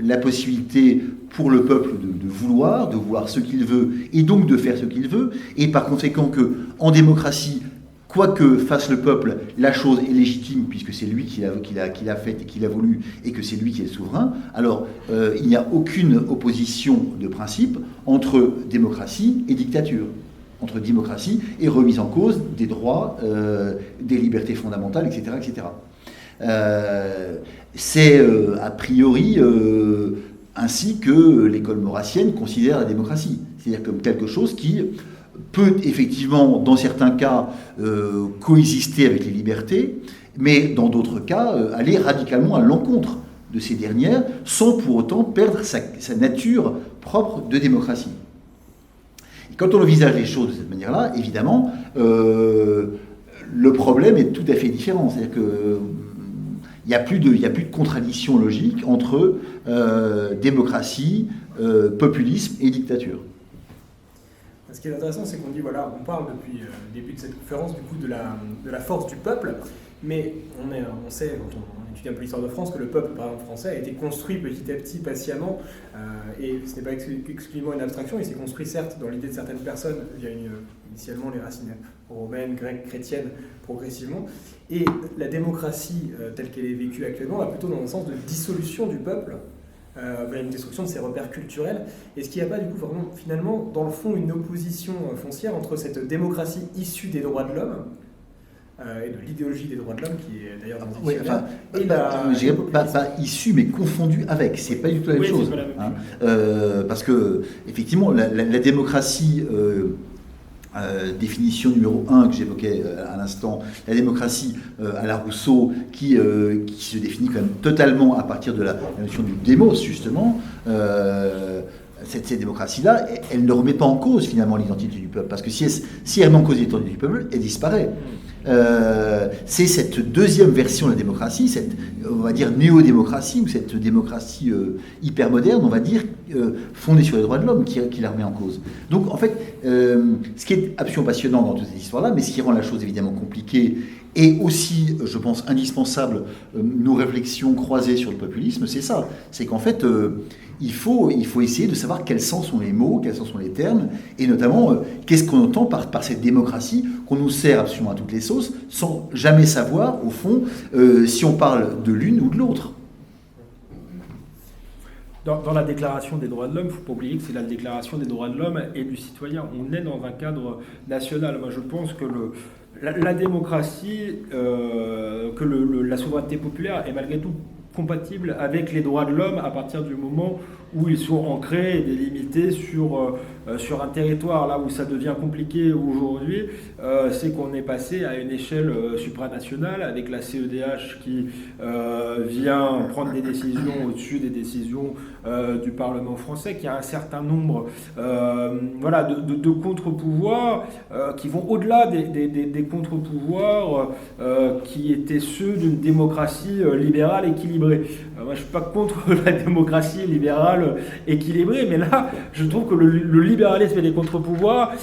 la possibilité pour le peuple de vouloir ce qu'il veut et donc de faire ce qu'il veut, et par conséquent que en démocratie, quoi que fasse le peuple, la chose est légitime puisque c'est lui qui l'a faite et qui l'a voulu et que c'est lui qui est le souverain, alors il n'y a aucune opposition de principe entre démocratie et dictature, entre démocratie et remise en cause des droits, des libertés fondamentales, etc. etc. C'est a priori ainsi que l'école maurassienne considère la démocratie, c'est-à-dire comme quelque chose qui peut effectivement, dans certains cas, coexister avec les libertés, mais dans d'autres cas, aller radicalement à l'encontre de ces dernières, sans pour autant perdre sa nature propre de démocratie. Et quand on envisage les choses de cette manière-là, évidemment, le problème est tout à fait différent. C'est-à-dire que il n'y a plus de contradiction logique entre démocratie, populisme et dictature. Ce qui est intéressant, c'est qu'on dit, voilà, on parle depuis le début de cette conférence du coup de la force du peuple, mais on sait, quand on étudie un peu l'histoire de France, que le peuple, par exemple français, a été construit petit à petit, patiemment, et ce n'est pas exclusivement une abstraction, il s'est construit certes dans l'idée de certaines personnes, via initialement les racines romaines, grecques, chrétiennes, progressivement, et la démocratie telle qu'elle est vécue actuellement va plutôt dans un sens de dissolution du peuple, une destruction de ces repères culturels. Est-ce qu'il n'y a pas du coup vraiment, finalement, dans le fond, une opposition foncière entre cette démocratie issue des droits de l'homme et de l'idéologie des droits de l'homme, qui est d'ailleurs dans le dictionnaire, et je dirais pas issue, mais confondue avec. C'est pas du tout la même chose. C'est pas la même chose. Parce que, effectivement, la démocratie, définition numéro 1 que j'évoquais à l'instant, la démocratie à la Rousseau, qui se définit quand même totalement à partir de la notion du démos, justement. Cette démocratie-là, elle ne remet pas en cause finalement l'identité du peuple, parce que si elle remet en cause l'identité du peuple, elle disparaît. C'est cette deuxième version de la démocratie, cette, on va dire, néo-démocratie, ou cette démocratie hyper moderne, on va dire, fondée sur les droits de l'homme, qui la remet en cause. Donc, en fait, ce qui est absolument passionnant dans toute cette histoire-là, mais ce qui rend la chose évidemment compliquée, et aussi, je pense, indispensable, nos réflexions croisées sur le populisme, c'est ça. C'est qu'en fait, il faut essayer de savoir quels sens sont les mots, quels sens sont les termes, et notamment, qu'est-ce qu'on entend par cette démocratie qu'on nous sert absolument à toutes les sauces, sans jamais savoir, au fond, si on parle de l'une ou de l'autre. Dans la Déclaration des droits de l'homme, il ne faut pas oublier que c'est la Déclaration des droits de l'homme et du citoyen. On est dans un cadre national. Moi, je pense que la démocratie, la souveraineté populaire est malgré tout compatible avec les droits de l'homme à partir du moment où ils sont ancrés et délimités sur un territoire. Là où ça devient compliqué aujourd'hui, c'est qu'on est passé à une échelle supranationale avec la CEDH qui vient prendre des décisions au-dessus des décisions du Parlement français, qui a un certain nombre de contre-pouvoirs qui vont au-delà des contre-pouvoirs qui étaient ceux d'une démocratie libérale équilibrée. Moi, je ne suis pas contre la démocratie libérale équilibrée, mais là, je trouve que le libéralisme et les contre-pouvoirs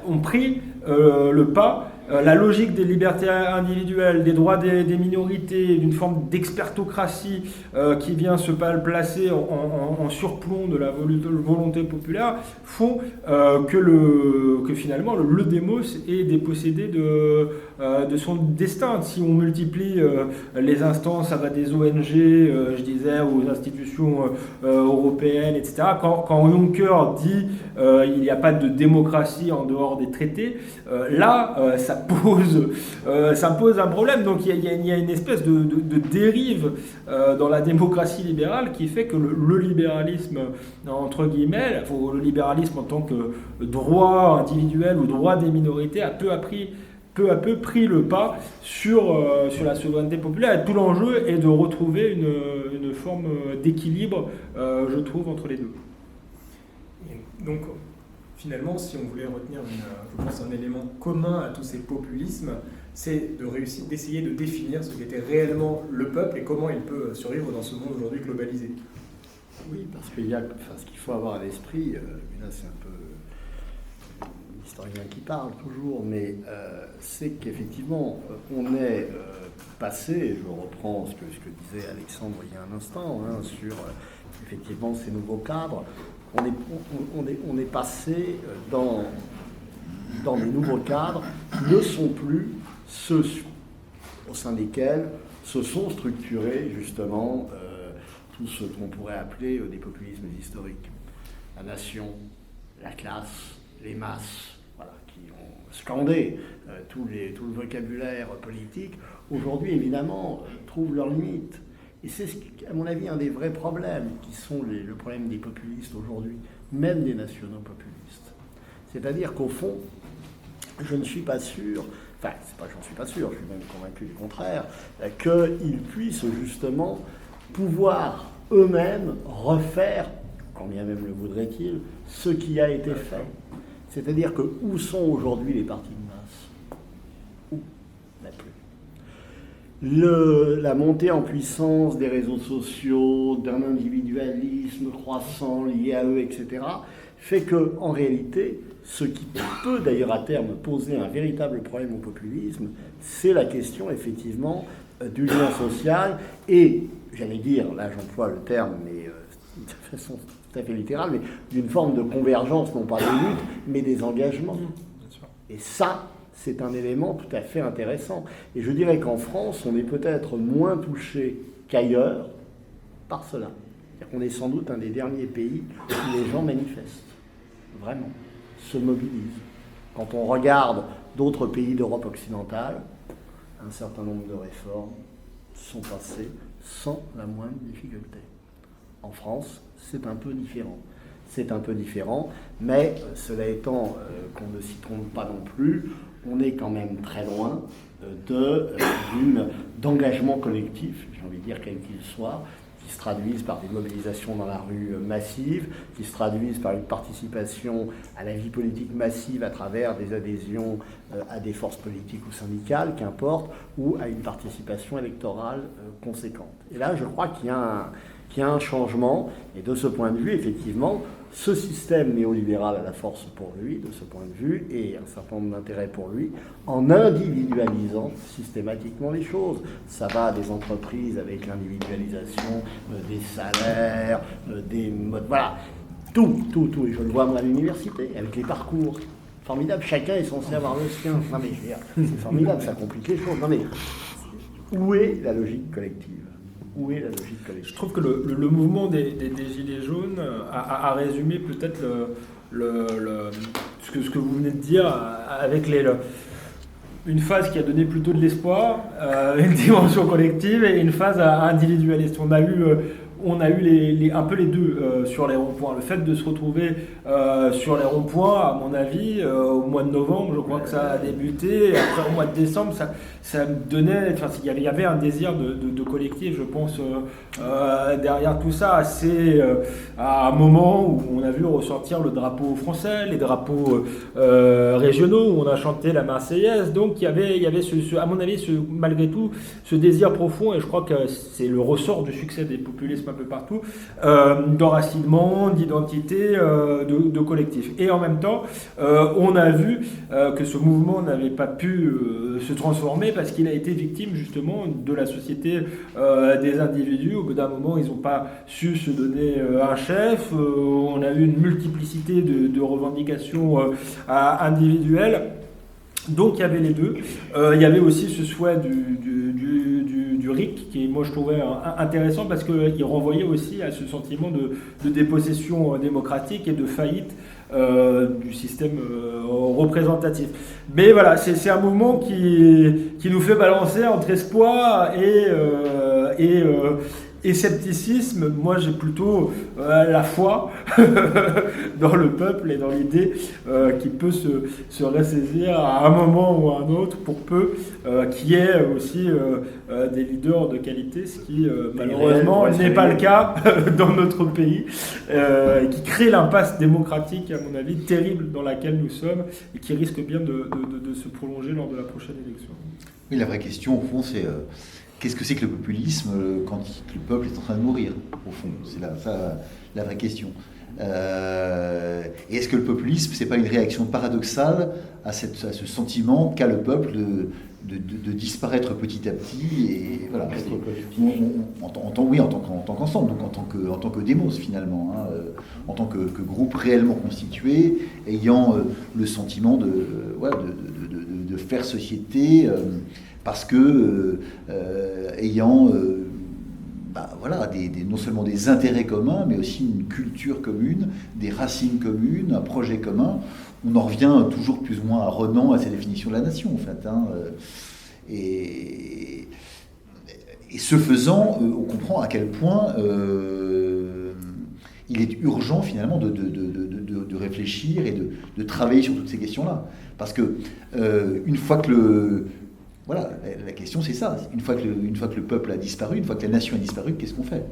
ont pris le pas. La logique des libertés individuelles, des droits des minorités, d'une forme d'expertocratie qui vient se placer en surplomb de la volonté populaire, font que finalement le démos est dépossédé de son destin. Si on multiplie les instances, ça va des ONG, je disais, aux institutions européennes, etc. Quand Juncker dit il n'y a pas de démocratie en dehors des traités, ça pose un problème. Donc il y a une espèce de dérive dans la démocratie libérale qui fait que le libéralisme, entre guillemets, le libéralisme en tant que droit individuel ou droit des minorités a peu à peu pris le pas sur la souveraineté populaire. Et tout l'enjeu est de retrouver une forme d'équilibre, je trouve, entre les deux. Et donc, finalement, si on voulait retenir, je pense, un élément commun à tous ces populismes, c'est d'essayer de définir ce qu'était réellement le peuple et comment il peut survivre dans ce monde aujourd'hui globalisé. Oui, parce qu'il y a, ce qu'il faut avoir à l'esprit, là c'est un peu l'historien qui parle toujours, mais c'est qu'effectivement on est passé, je reprends ce que disait Alexandre il y a un instant, sur effectivement ces nouveaux cadres. On est passé dans des nouveaux cadres qui ne sont plus ceux au sein desquels se sont structurés justement tout ce qu'on pourrait appeler des populismes historiques. La nation, la classe, les masses, voilà, qui ont scandé tout le vocabulaire politique, aujourd'hui évidemment trouvent leurs limites. Et c'est, à mon avis, un des vrais problèmes qui sont le problème des populistes aujourd'hui, même des nationaux populistes. C'est-à-dire qu'au fond, je ne suis pas sûr, enfin, c'est pas que j'en suis pas sûr, je suis même convaincu du contraire, qu'ils puissent justement pouvoir eux-mêmes refaire, quand bien même le voudraient-ils, ce qui a été fait. C'est-à-dire que où sont aujourd'hui les partis de masse ? Où ? La plus. La montée en puissance des réseaux sociaux, d'un individualisme croissant lié à eux, etc., fait que, en réalité, ce qui peut d'ailleurs à terme poser un véritable problème au populisme, c'est la question effectivement du lien social et, j'allais dire, là j'emploie le terme, mais de façon tout à fait littérale, mais d'une forme de convergence, non pas des luttes, mais des engagements. Et ça, c'est un élément tout à fait intéressant. Et je dirais qu'en France, on est peut-être moins touché qu'ailleurs par cela. C'est-à-dire qu'on est sans doute un des derniers pays où les gens manifestent, vraiment, se mobilisent. Quand on regarde d'autres pays d'Europe occidentale, un certain nombre de réformes sont passées sans la moindre difficulté. En France, c'est un peu différent. C'est un peu différent, mais cela étant, qu'on ne s'y trompe pas non plus, on est quand même très loin d'engagement collectif, j'ai envie de dire quel qu'il soit, qui se traduisent par des mobilisations dans la rue massives, qui se traduisent par une participation à la vie politique massive à travers des adhésions à des forces politiques ou syndicales, qu'importe, ou à une participation électorale conséquente. Et là, je crois qu'il y a un changement, et de ce point de vue, effectivement, ce système néolibéral a la force pour lui, de ce point de vue, et un certain nombre d'intérêts pour lui, en individualisant systématiquement les choses. Ça va des entreprises avec l'individualisation des salaires, des modes... Voilà, tout. Et je le vois moi à l'université, avec les parcours. Formidable, chacun est censé avoir le sien. Non mais je veux dire, c'est formidable, ça complique les choses. Non mais, où est la logique collective ? Où est la logique collective ? Je trouve que le mouvement des Gilets jaunes a résumé peut-être ce que vous venez de dire avec une phase qui a donné plutôt de l'espoir, une dimension collective et une phase individualiste. On a eu un peu les deux sur les ronds-points. Le fait de se retrouver sur les ronds-points, à mon avis, au mois de novembre, je crois que ça a débuté. Après, au mois de décembre, ça me donnait... Enfin, il y avait un désir de collectif, je pense, derrière tout ça. C'est à un moment où on a vu ressortir le drapeau français, les drapeaux régionaux, où on a chanté la Marseillaise. Donc, il y avait à mon avis, malgré tout, ce désir profond, et je crois que c'est le ressort du succès des populismes un peu partout, d'enracinement, d'identité, de collectif. Et en même temps, on a vu que ce mouvement n'avait pas pu se transformer parce qu'il a été victime justement de la société des individus. Au bout d'un moment, ils n'ont pas su se donner un chef. On a eu une multiplicité de revendications individuelles. Donc il y avait les deux. Il y avait aussi ce souhait du RIC qui, moi, je trouvais intéressant parce qu'il renvoyait aussi à ce sentiment de dépossession démocratique et de faillite du système représentatif. Mais voilà, c'est un mouvement qui nous fait balancer entre espoir et scepticisme. Moi, j'ai plutôt la foi dans le peuple et dans l'idée qui peut se ressaisir à un moment ou à un autre, pour peu qu'il y ait aussi des leaders de qualité, ce qui malheureusement n'est pas le cas dans notre pays, et qui crée l'impasse démocratique, à mon avis, terrible dans laquelle nous sommes, et qui risque bien de se prolonger lors de la prochaine élection. Oui, la vraie question, au fond, c'est... qu'est-ce que c'est que le populisme quand le peuple est en train de mourir, au fond ? C'est la vraie question. Et est-ce que le populisme, c'est pas une réaction paradoxale à ce sentiment qu'a le peuple de disparaître petit à petit, et voilà, en tant qu'ensemble, donc en tant que démos finalement, en tant que groupe réellement constitué, ayant le sentiment de faire société, parce que ayant non seulement des intérêts communs, mais aussi une culture commune, des racines communes, un projet commun, on en revient toujours plus ou moins à Renan, à sa définition de la nation, en fait. Et ce faisant, on comprend à quel point il est urgent finalement de réfléchir et de travailler sur toutes ces questions-là. Parce que une fois que voilà, la question c'est ça. Une fois que le peuple a disparu, une fois que la nation a disparu, qu'est-ce qu'on fait ?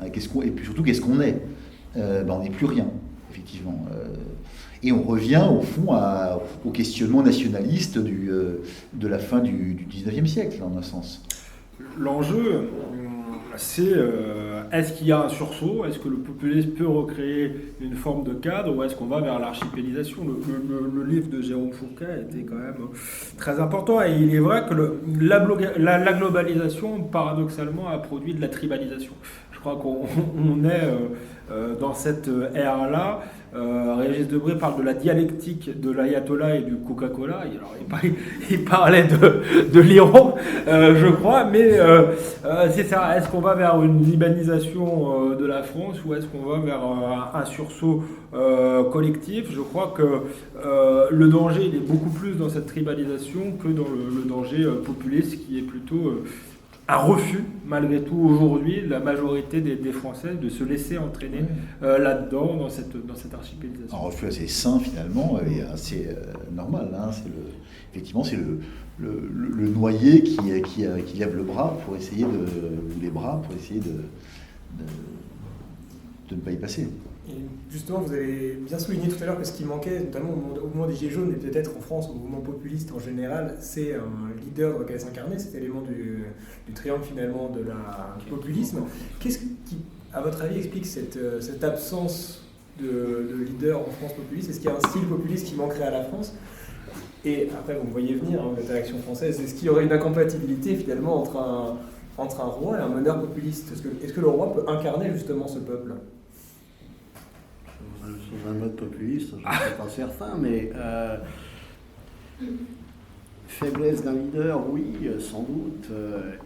Et puis surtout, qu'est-ce qu'on est ? On n'est plus rien, effectivement. Et on revient au fond au questionnement nationaliste de la fin du 19e siècle, en un sens. L'enjeu, c'est est-ce qu'il y a un sursaut ? Est-ce que le populisme peut recréer une forme de cadre, ou est-ce qu'on va vers l'archipélisation ? Le livre de Jérôme Fourquet était quand même très important, et il est vrai que la globalisation, paradoxalement, a produit de la tribalisation. Je crois qu'on est dans cette ère-là. Régis Debray parle de la dialectique de l'ayatollah et du Coca-Cola. Alors, il parlait de l'Iran, je crois, mais c'est ça. Est-ce qu'on va vers une libanisation de la France ou est-ce qu'on va vers un sursaut collectif? Je crois que le danger, il est beaucoup plus dans cette tribalisation que dans le danger populiste, qui est plutôt un refus, malgré tout, aujourd'hui, de la majorité des Français de se laisser entraîner là-dedans, dans cette archipélisation. Un refus assez sain, finalement, et assez normal. Hein. Effectivement, c'est le noyé qui lève le bras pour essayer ou les bras pour essayer de ne pas y passer. Et justement, vous avez bien souligné tout à l'heure que ce qui manquait, notamment au mouvement des Gilets jaunes, et peut-être en France, au mouvement populiste en général, c'est un leader dans lequel s'incarner, cet élément du triangle finalement du populisme. Qu'est-ce qui, à votre avis, explique cette absence de leader en France populiste? Est-ce qu'il y a un style populiste qui manquerait à la France? Et après, vous me voyez venir, votre réaction française, est-ce qu'il y aurait une incompatibilité finalement entre un roi et un meneur populiste? Est-ce que le roi peut incarner justement ce peuple? Sous un mode populiste, je ne suis pas certain, mais faiblesse d'un leader, oui, sans doute.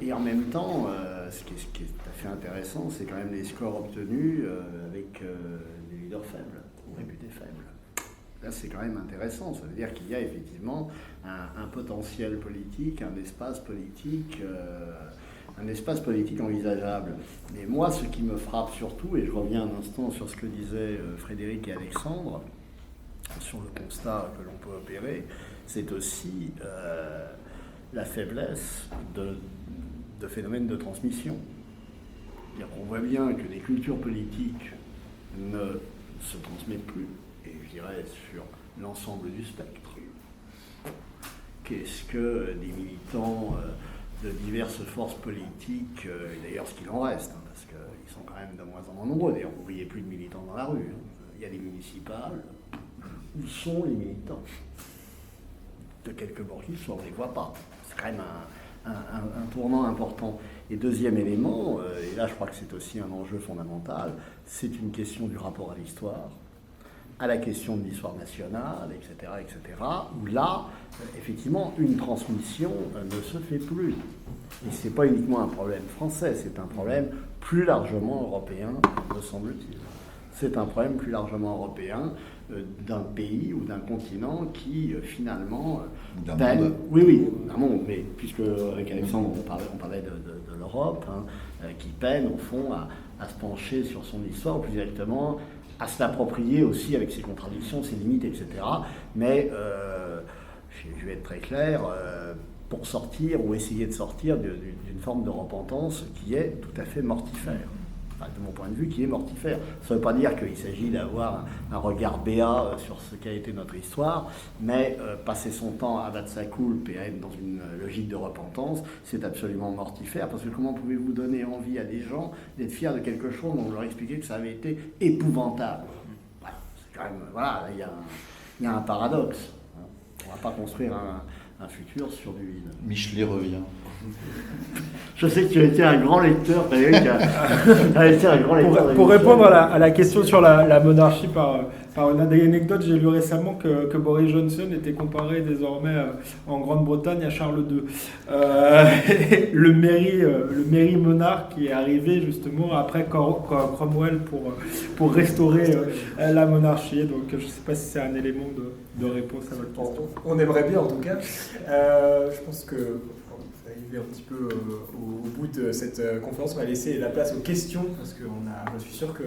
Et en même temps, ce qui est tout à fait intéressant, c'est quand même les scores obtenus avec des leaders faibles, ou réputés faibles. Là, c'est quand même intéressant. Ça veut dire qu'il y a effectivement un potentiel politique, un espace politique envisageable. Mais moi, ce qui me frappe surtout, et je reviens un instant sur ce que disaient Frédéric et Alexandre, sur le constat que l'on peut opérer, c'est aussi la faiblesse de phénomènes de transmission. C'est-à-dire qu'on voit bien que les cultures politiques ne se transmettent plus, et je dirais sur l'ensemble du spectre. Qu'est-ce que des militants de diverses forces politiques, et d'ailleurs ce qu'il en reste, hein, parce qu'ils sont quand même de moins en moins nombreux. D'ailleurs, vous ne voyez plus de militants dans la rue. Hein. Il y a des municipales. Où sont les militants? De quelque bord qu'ils soient, on ne les voit pas. C'est quand même un tournant important. Et deuxième élément, et là je crois que c'est aussi un enjeu fondamental, c'est une question du rapport à l'histoire, à la question de l'histoire nationale, etc., où là, effectivement, une transmission ne se fait plus. Et ce n'est pas uniquement un problème français, c'est un problème plus largement européen, me semble-t-il. C'est un problème plus largement européen d'un pays ou d'un continent qui, finalement, peine... Oui, d'un monde, mais puisque avec Alexandre, on parlait de l'Europe, hein, qui peine, au fond, à se pencher sur son histoire, ou plus directement, à se l'approprier aussi avec ses contradictions, ses limites, etc. Mais, je vais être très clair, pour sortir ou essayer de sortir d'une forme de repentance qui est tout à fait mortifère. Enfin, de mon point de vue, qui est mortifère. Ça ne veut pas dire qu'il s'agit d'avoir un regard béat sur ce qu'a été notre histoire, mais passer son temps à battre sa coulpe et à être dans une logique de repentance, c'est absolument mortifère, parce que comment pouvez-vous donner envie à des gens d'être fiers de quelque chose dont vous leur expliquez que ça avait été épouvantable? Voilà, c'est quand même, voilà, il y a un paradoxe. On ne va pas construire un futur sur du vide. Michelet revient. Je sais que tu as été un grand lecteur, Frédéric. Pour répondre à la question sur la monarchie par une anecdote, j'ai lu récemment que Boris Johnson était comparé désormais en Grande-Bretagne à Charles II. Le Merry monarque qui est arrivé justement après Cromwell pour restaurer la monarchie. Donc je ne sais pas si c'est un élément de réponse à votre question. On aimerait bien en tout cas. Je pense que arrivé un petit peu au bout de cette conférence, on va laisser la place aux questions, parce que je suis sûr que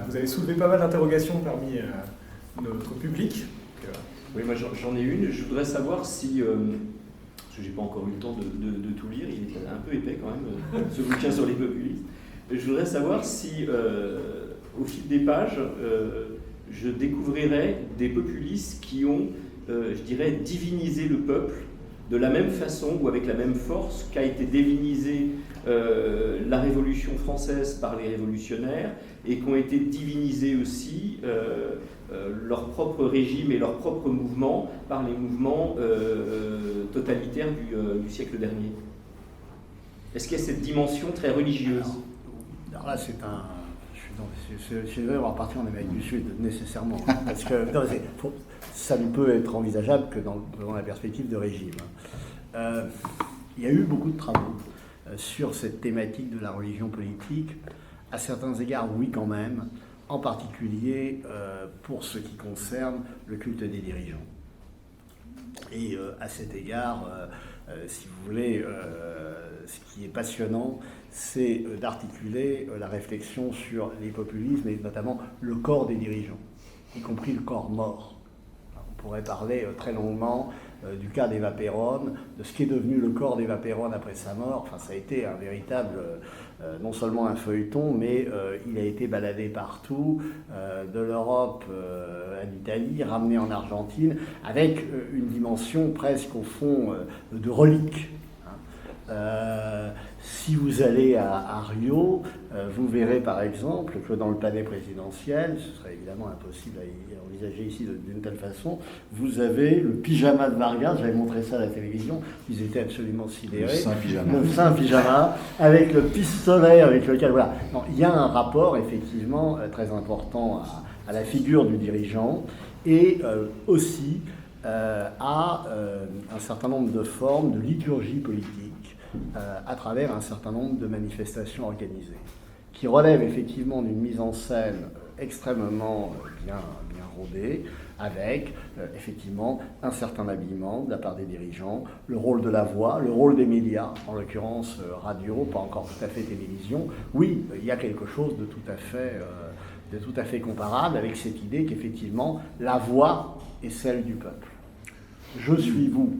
vous avez soulevé pas mal d'interrogations parmi notre public. Oui, moi j'en ai une. Je voudrais savoir si, parce que j'ai pas encore eu le temps de tout lire, il est un peu épais quand même, ce bouquin sur les populistes. Je voudrais savoir si, au fil des pages, je découvrirais des populistes qui ont, je dirais, divinisé le peuple de la même façon ou avec la même force qu'a été divinisée la Révolution française par les révolutionnaires, et qu'ont été divinisés aussi leur propre régime et leur propre mouvement par les mouvements totalitaires du siècle dernier. Est-ce qu'il y a cette dimension très religieuse? Alors là, c'est un... Je vais repartir en Amérique du Sud, nécessairement. Parce que ça ne peut être envisageable que dans la perspective de régime. Il y a eu beaucoup de travaux sur cette thématique de la religion politique. À certains égards, oui, quand même. En particulier pour ce qui concerne le culte des dirigeants. Et à cet égard, si vous voulez, ce qui est passionnant, c'est d'articuler la réflexion sur les populismes et notamment le corps des dirigeants, y compris le corps mort. On pourrait parler très longuement du cas d'Eva Perón, de ce qui est devenu le corps d'Eva Perón après sa mort. Enfin, ça a été un véritable, non seulement un feuilleton, mais il a été baladé partout, de l'Europe à l'Italie, ramené en Argentine, avec une dimension presque au fond de relique. Si vous allez à Rio, vous verrez par exemple que dans le palais présidentiel, ce serait évidemment impossible à envisager ici d'une telle façon, vous avez le pyjama de Vargas, j'avais montré ça à la télévision, ils étaient absolument sidérés. Le saint pyjama, avec le pistolet avec lequel... Voilà. Non, il y a un rapport effectivement très important à la figure du dirigeant et aussi à un certain nombre de formes de liturgie politique à travers un certain nombre de manifestations organisées, qui relèvent effectivement d'une mise en scène extrêmement bien rodée, avec effectivement un certain habillement de la part des dirigeants, le rôle de la voix, le rôle des médias, en l'occurrence radio, pas encore tout à fait télévision. Oui, il y a quelque chose de tout à fait comparable avec cette idée qu'effectivement la voix est celle du peuple. Je suis vous.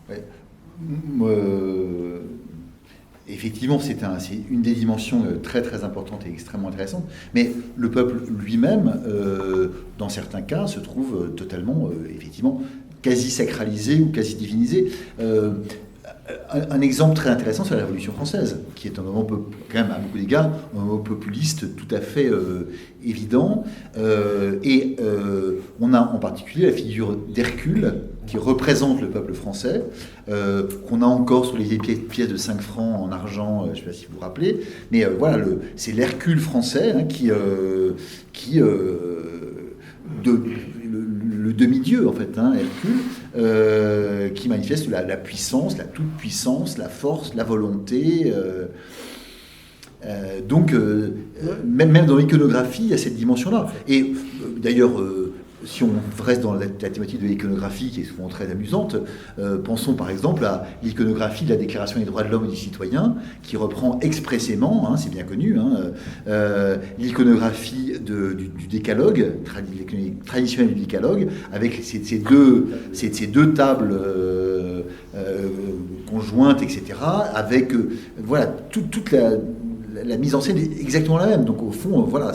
Ouais. Effectivement, c'est une des dimensions très très importantes et extrêmement intéressantes, mais le peuple lui-même, dans certains cas, se trouve totalement, effectivement, quasi sacralisé ou quasi divinisé. Un exemple très intéressant, c'est la Révolution française, qui est un moment, quand même à beaucoup d'égards, un moment populiste tout à fait évident. Et on a en particulier la figure d'Hercule, qui représente le peuple français, qu'on a encore sur les pièces de 5 francs en argent, je ne sais pas si vous vous rappelez, mais voilà, c'est l'Hercule français hein, le demi-dieu en fait, hein, Hercule, qui manifeste la puissance, la toute-puissance, la force, la volonté. Donc, même dans l'iconographie, il y a cette dimension-là. Et d'ailleurs, si on reste dans la thématique de l'iconographie, qui est souvent très amusante, pensons par exemple à l'iconographie de la Déclaration des droits de l'homme et du citoyen, qui reprend expressément, hein, c'est bien connu, hein, l'iconographie du décalogue, traditionnel du décalogue, avec ces deux tables conjointes, etc., avec voilà, toute la mise en scène est exactement la même. Donc au fond, voilà,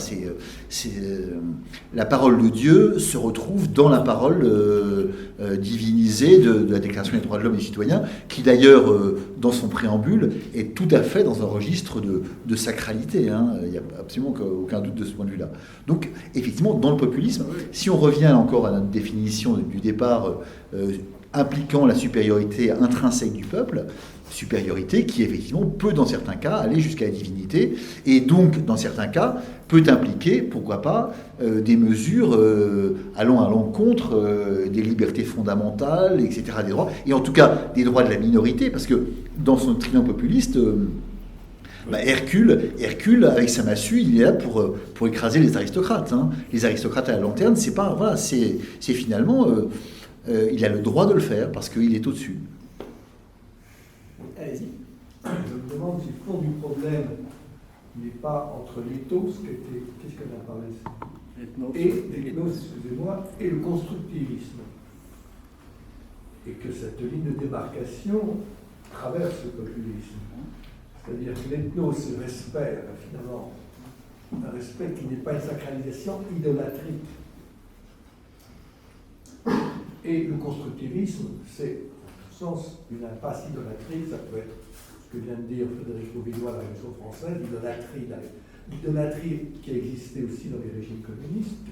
la parole de Dieu se retrouve dans la parole divinisée de la Déclaration des droits de l'homme et du citoyen, qui d'ailleurs, dans son préambule, est tout à fait dans un registre de sacralité. Hein. Il n'y a absolument aucun doute de ce point de vue-là. Donc effectivement, dans le populisme, si on revient encore à notre définition du départ impliquant la supériorité intrinsèque du peuple, supériorité qui effectivement peut dans certains cas aller jusqu'à la divinité et donc dans certains cas peut impliquer, pourquoi pas, des mesures allant à l'encontre des libertés fondamentales, etc., des droits, et en tout cas des droits de la minorité, parce que dans son triomphe populiste, Hercule, avec sa massue, il est là pour écraser les aristocrates. Hein. Les aristocrates à la lanterne, c'est pas, voilà, c'est finalement, il a le droit de le faire parce qu'il est au-dessus. Allez-y. Je me demande si le fond du problème n'est pas entre l'éthos, qu'est-ce qu'on a parlé et le constructivisme. Et que cette ligne de démarcation traverse le populisme. C'est-à-dire que l'ethnos, c'est le respect, finalement, un respect qui n'est pas une sacralisation idolâtrique. Et le constructivisme, c'est sens d'une impasse idolâtrique, ça peut être ce que vient de dire Federico Villoi, la Révolution française, l'idolâtrie qui a existé aussi dans les régimes communistes.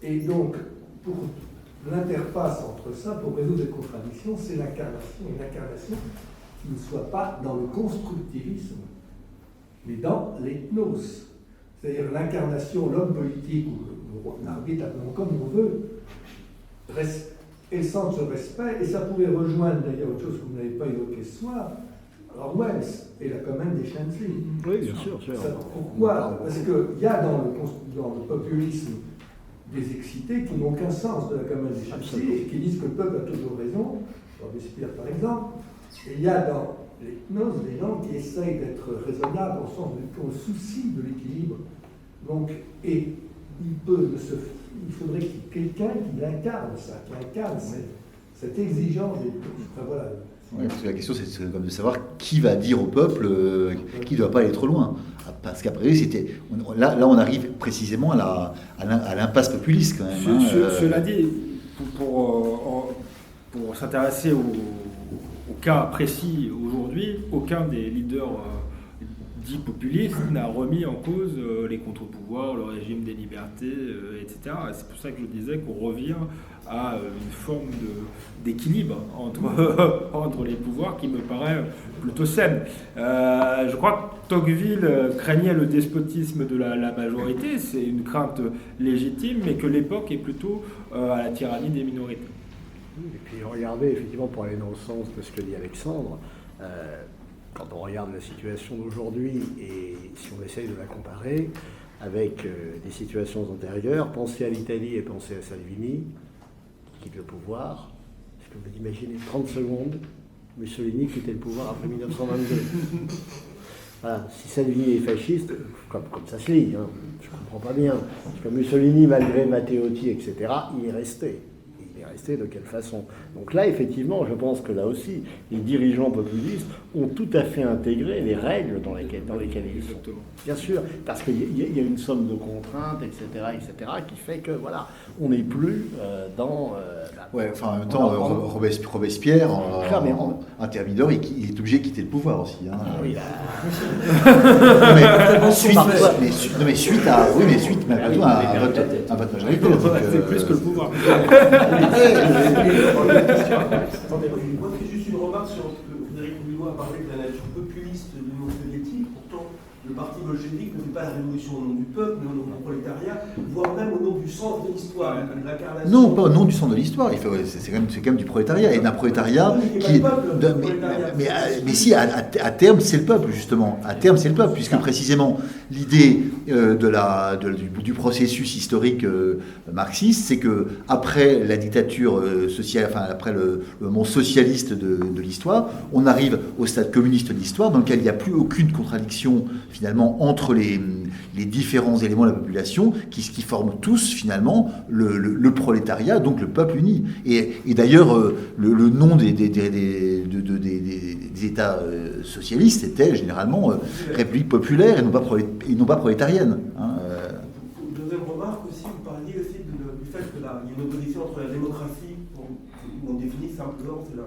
Et donc, pour l'interface entre ça, pour résoudre les contradictions, c'est une incarnation qui ne soit pas dans le constructivisme, mais dans l'ethnos. C'est-à-dire l'incarnation, l'homme politique, ou l'arbitre, appelons comme on veut, essence de respect, et ça pouvait rejoindre d'ailleurs autre chose que vous n'avez pas évoqué ce soir, Orwell et la commune des Shanxi. Oui, bien sûr. Pourquoi? Parce qu'il y a dans le populisme des excités qui n'ont aucun sens de la commune des Shanxi et qui disent que le peuple a toujours raison, Robespierre par exemple, et il y a dans l'ethnos des gens qui essayent d'être raisonnables au sens au souci de l'équilibre. Donc, et il faudrait qu'il y ait quelqu'un qui incarne ça, qui incarne cette exigence des enfin, voilà. Ouais, parce que la question, c'est comme de savoir qui va dire au peuple qu'il ne doit pas aller trop loin. Parce qu'après, là, on arrive précisément à l'impasse populiste, quand même. Cela dit, pour s'intéresser au cas précis aujourd'hui, aucun des leaders dits populistes n'a remis en cause les contre-pouvoirs, le régime des libertés, etc. Et c'est pour ça que je disais qu'on revient à une forme d'équilibre entre les pouvoirs qui me paraît plutôt saine. Je crois que Tocqueville craignait le despotisme de la majorité, c'est une crainte légitime, mais que l'époque est plutôt à la tyrannie des minorités. Et puis regardez, effectivement, pour aller dans le sens de ce que dit Alexandre, quand on regarde la situation d'aujourd'hui et si on essaye de la comparer avec des situations antérieures, pensez à l'Italie et pensez à Salvini, qui quitte le pouvoir. Est-ce que vous imaginez 30 secondes, Mussolini quittait le pouvoir après 1922 Voilà, si Salvini est fasciste, comme ça se lit, hein, je ne comprends pas bien, parce que Mussolini, malgré Matteotti, etc., il est resté. De quelle façon? Donc là, effectivement, je pense que là aussi, les dirigeants populistes ont tout à fait intégré les règles dans lesquelles ils sont. Bien sûr, parce qu'il y a une somme de contraintes, etc., qui fait que, voilà, on n'est plus dans... ouais, enfin, en même temps, Robespierre, intermineur, il est obligé de quitter le pouvoir aussi. Hein. Oui, là... suite à un vote majoritaire. C'est plus que le pouvoir. Attendez, moi je fais juste une remarque sur ce que Frédéric Bouillois a parlé de la nature populiste de l'Union soviétique. Pourtant, le parti bolchevique ne fait pas la révolution au nom du peuple, mais au nom du prolétariat, voire même au nom du centre de l'histoire. Non, pas au nom du centre de l'histoire. C'est quand même du prolétariat. Et d'un prolétariat qui. Mais si, à terme, c'est le peuple, justement. À terme, c'est le peuple, puisque précisément, l'idée du processus historique marxiste, c'est que après la dictature sociale, enfin après le moment socialiste de l'histoire, on arrive au stade communiste de l'histoire, dans lequel il n'y a plus aucune contradiction finalement entre les différents éléments de la population qui forment tous finalement le prolétariat, donc le peuple uni. Et d'ailleurs, le nom des États socialistes était généralement République populaire et non pas prolétarienne. Hein. Deuxième remarque aussi, vous parliez aussi du fait qu'il y a une opposition entre la démocratie, où on définit simplement, c'est le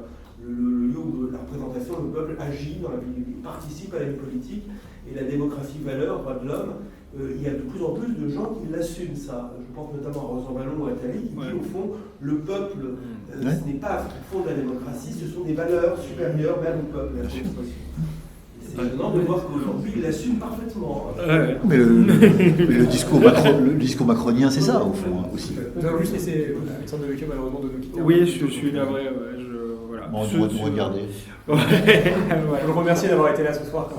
lieu où la représentation, le peuple agit dans la vie, participe à la vie politique, et la démocratie valeur, droit de l'homme. Il y a de plus en plus de gens qui l'assument, ça. Je pense notamment à Rosan Vallon ou à Attali, qui dit au fond, le peuple, ce n'est pas le fond de la démocratie, ce sont des valeurs supérieures même au peuple. C'est étonnant de voir qu'aujourd'hui, il l'assume parfaitement. Mais le discours macronien, c'est ça, au fond, aussi. Nous allons juste laisser Alexandre Devecchio, malheureusement, de nous quitter. Oui, je suis navré. Voilà. Bon, on va regarder. Je vous remercie d'avoir été là ce soir.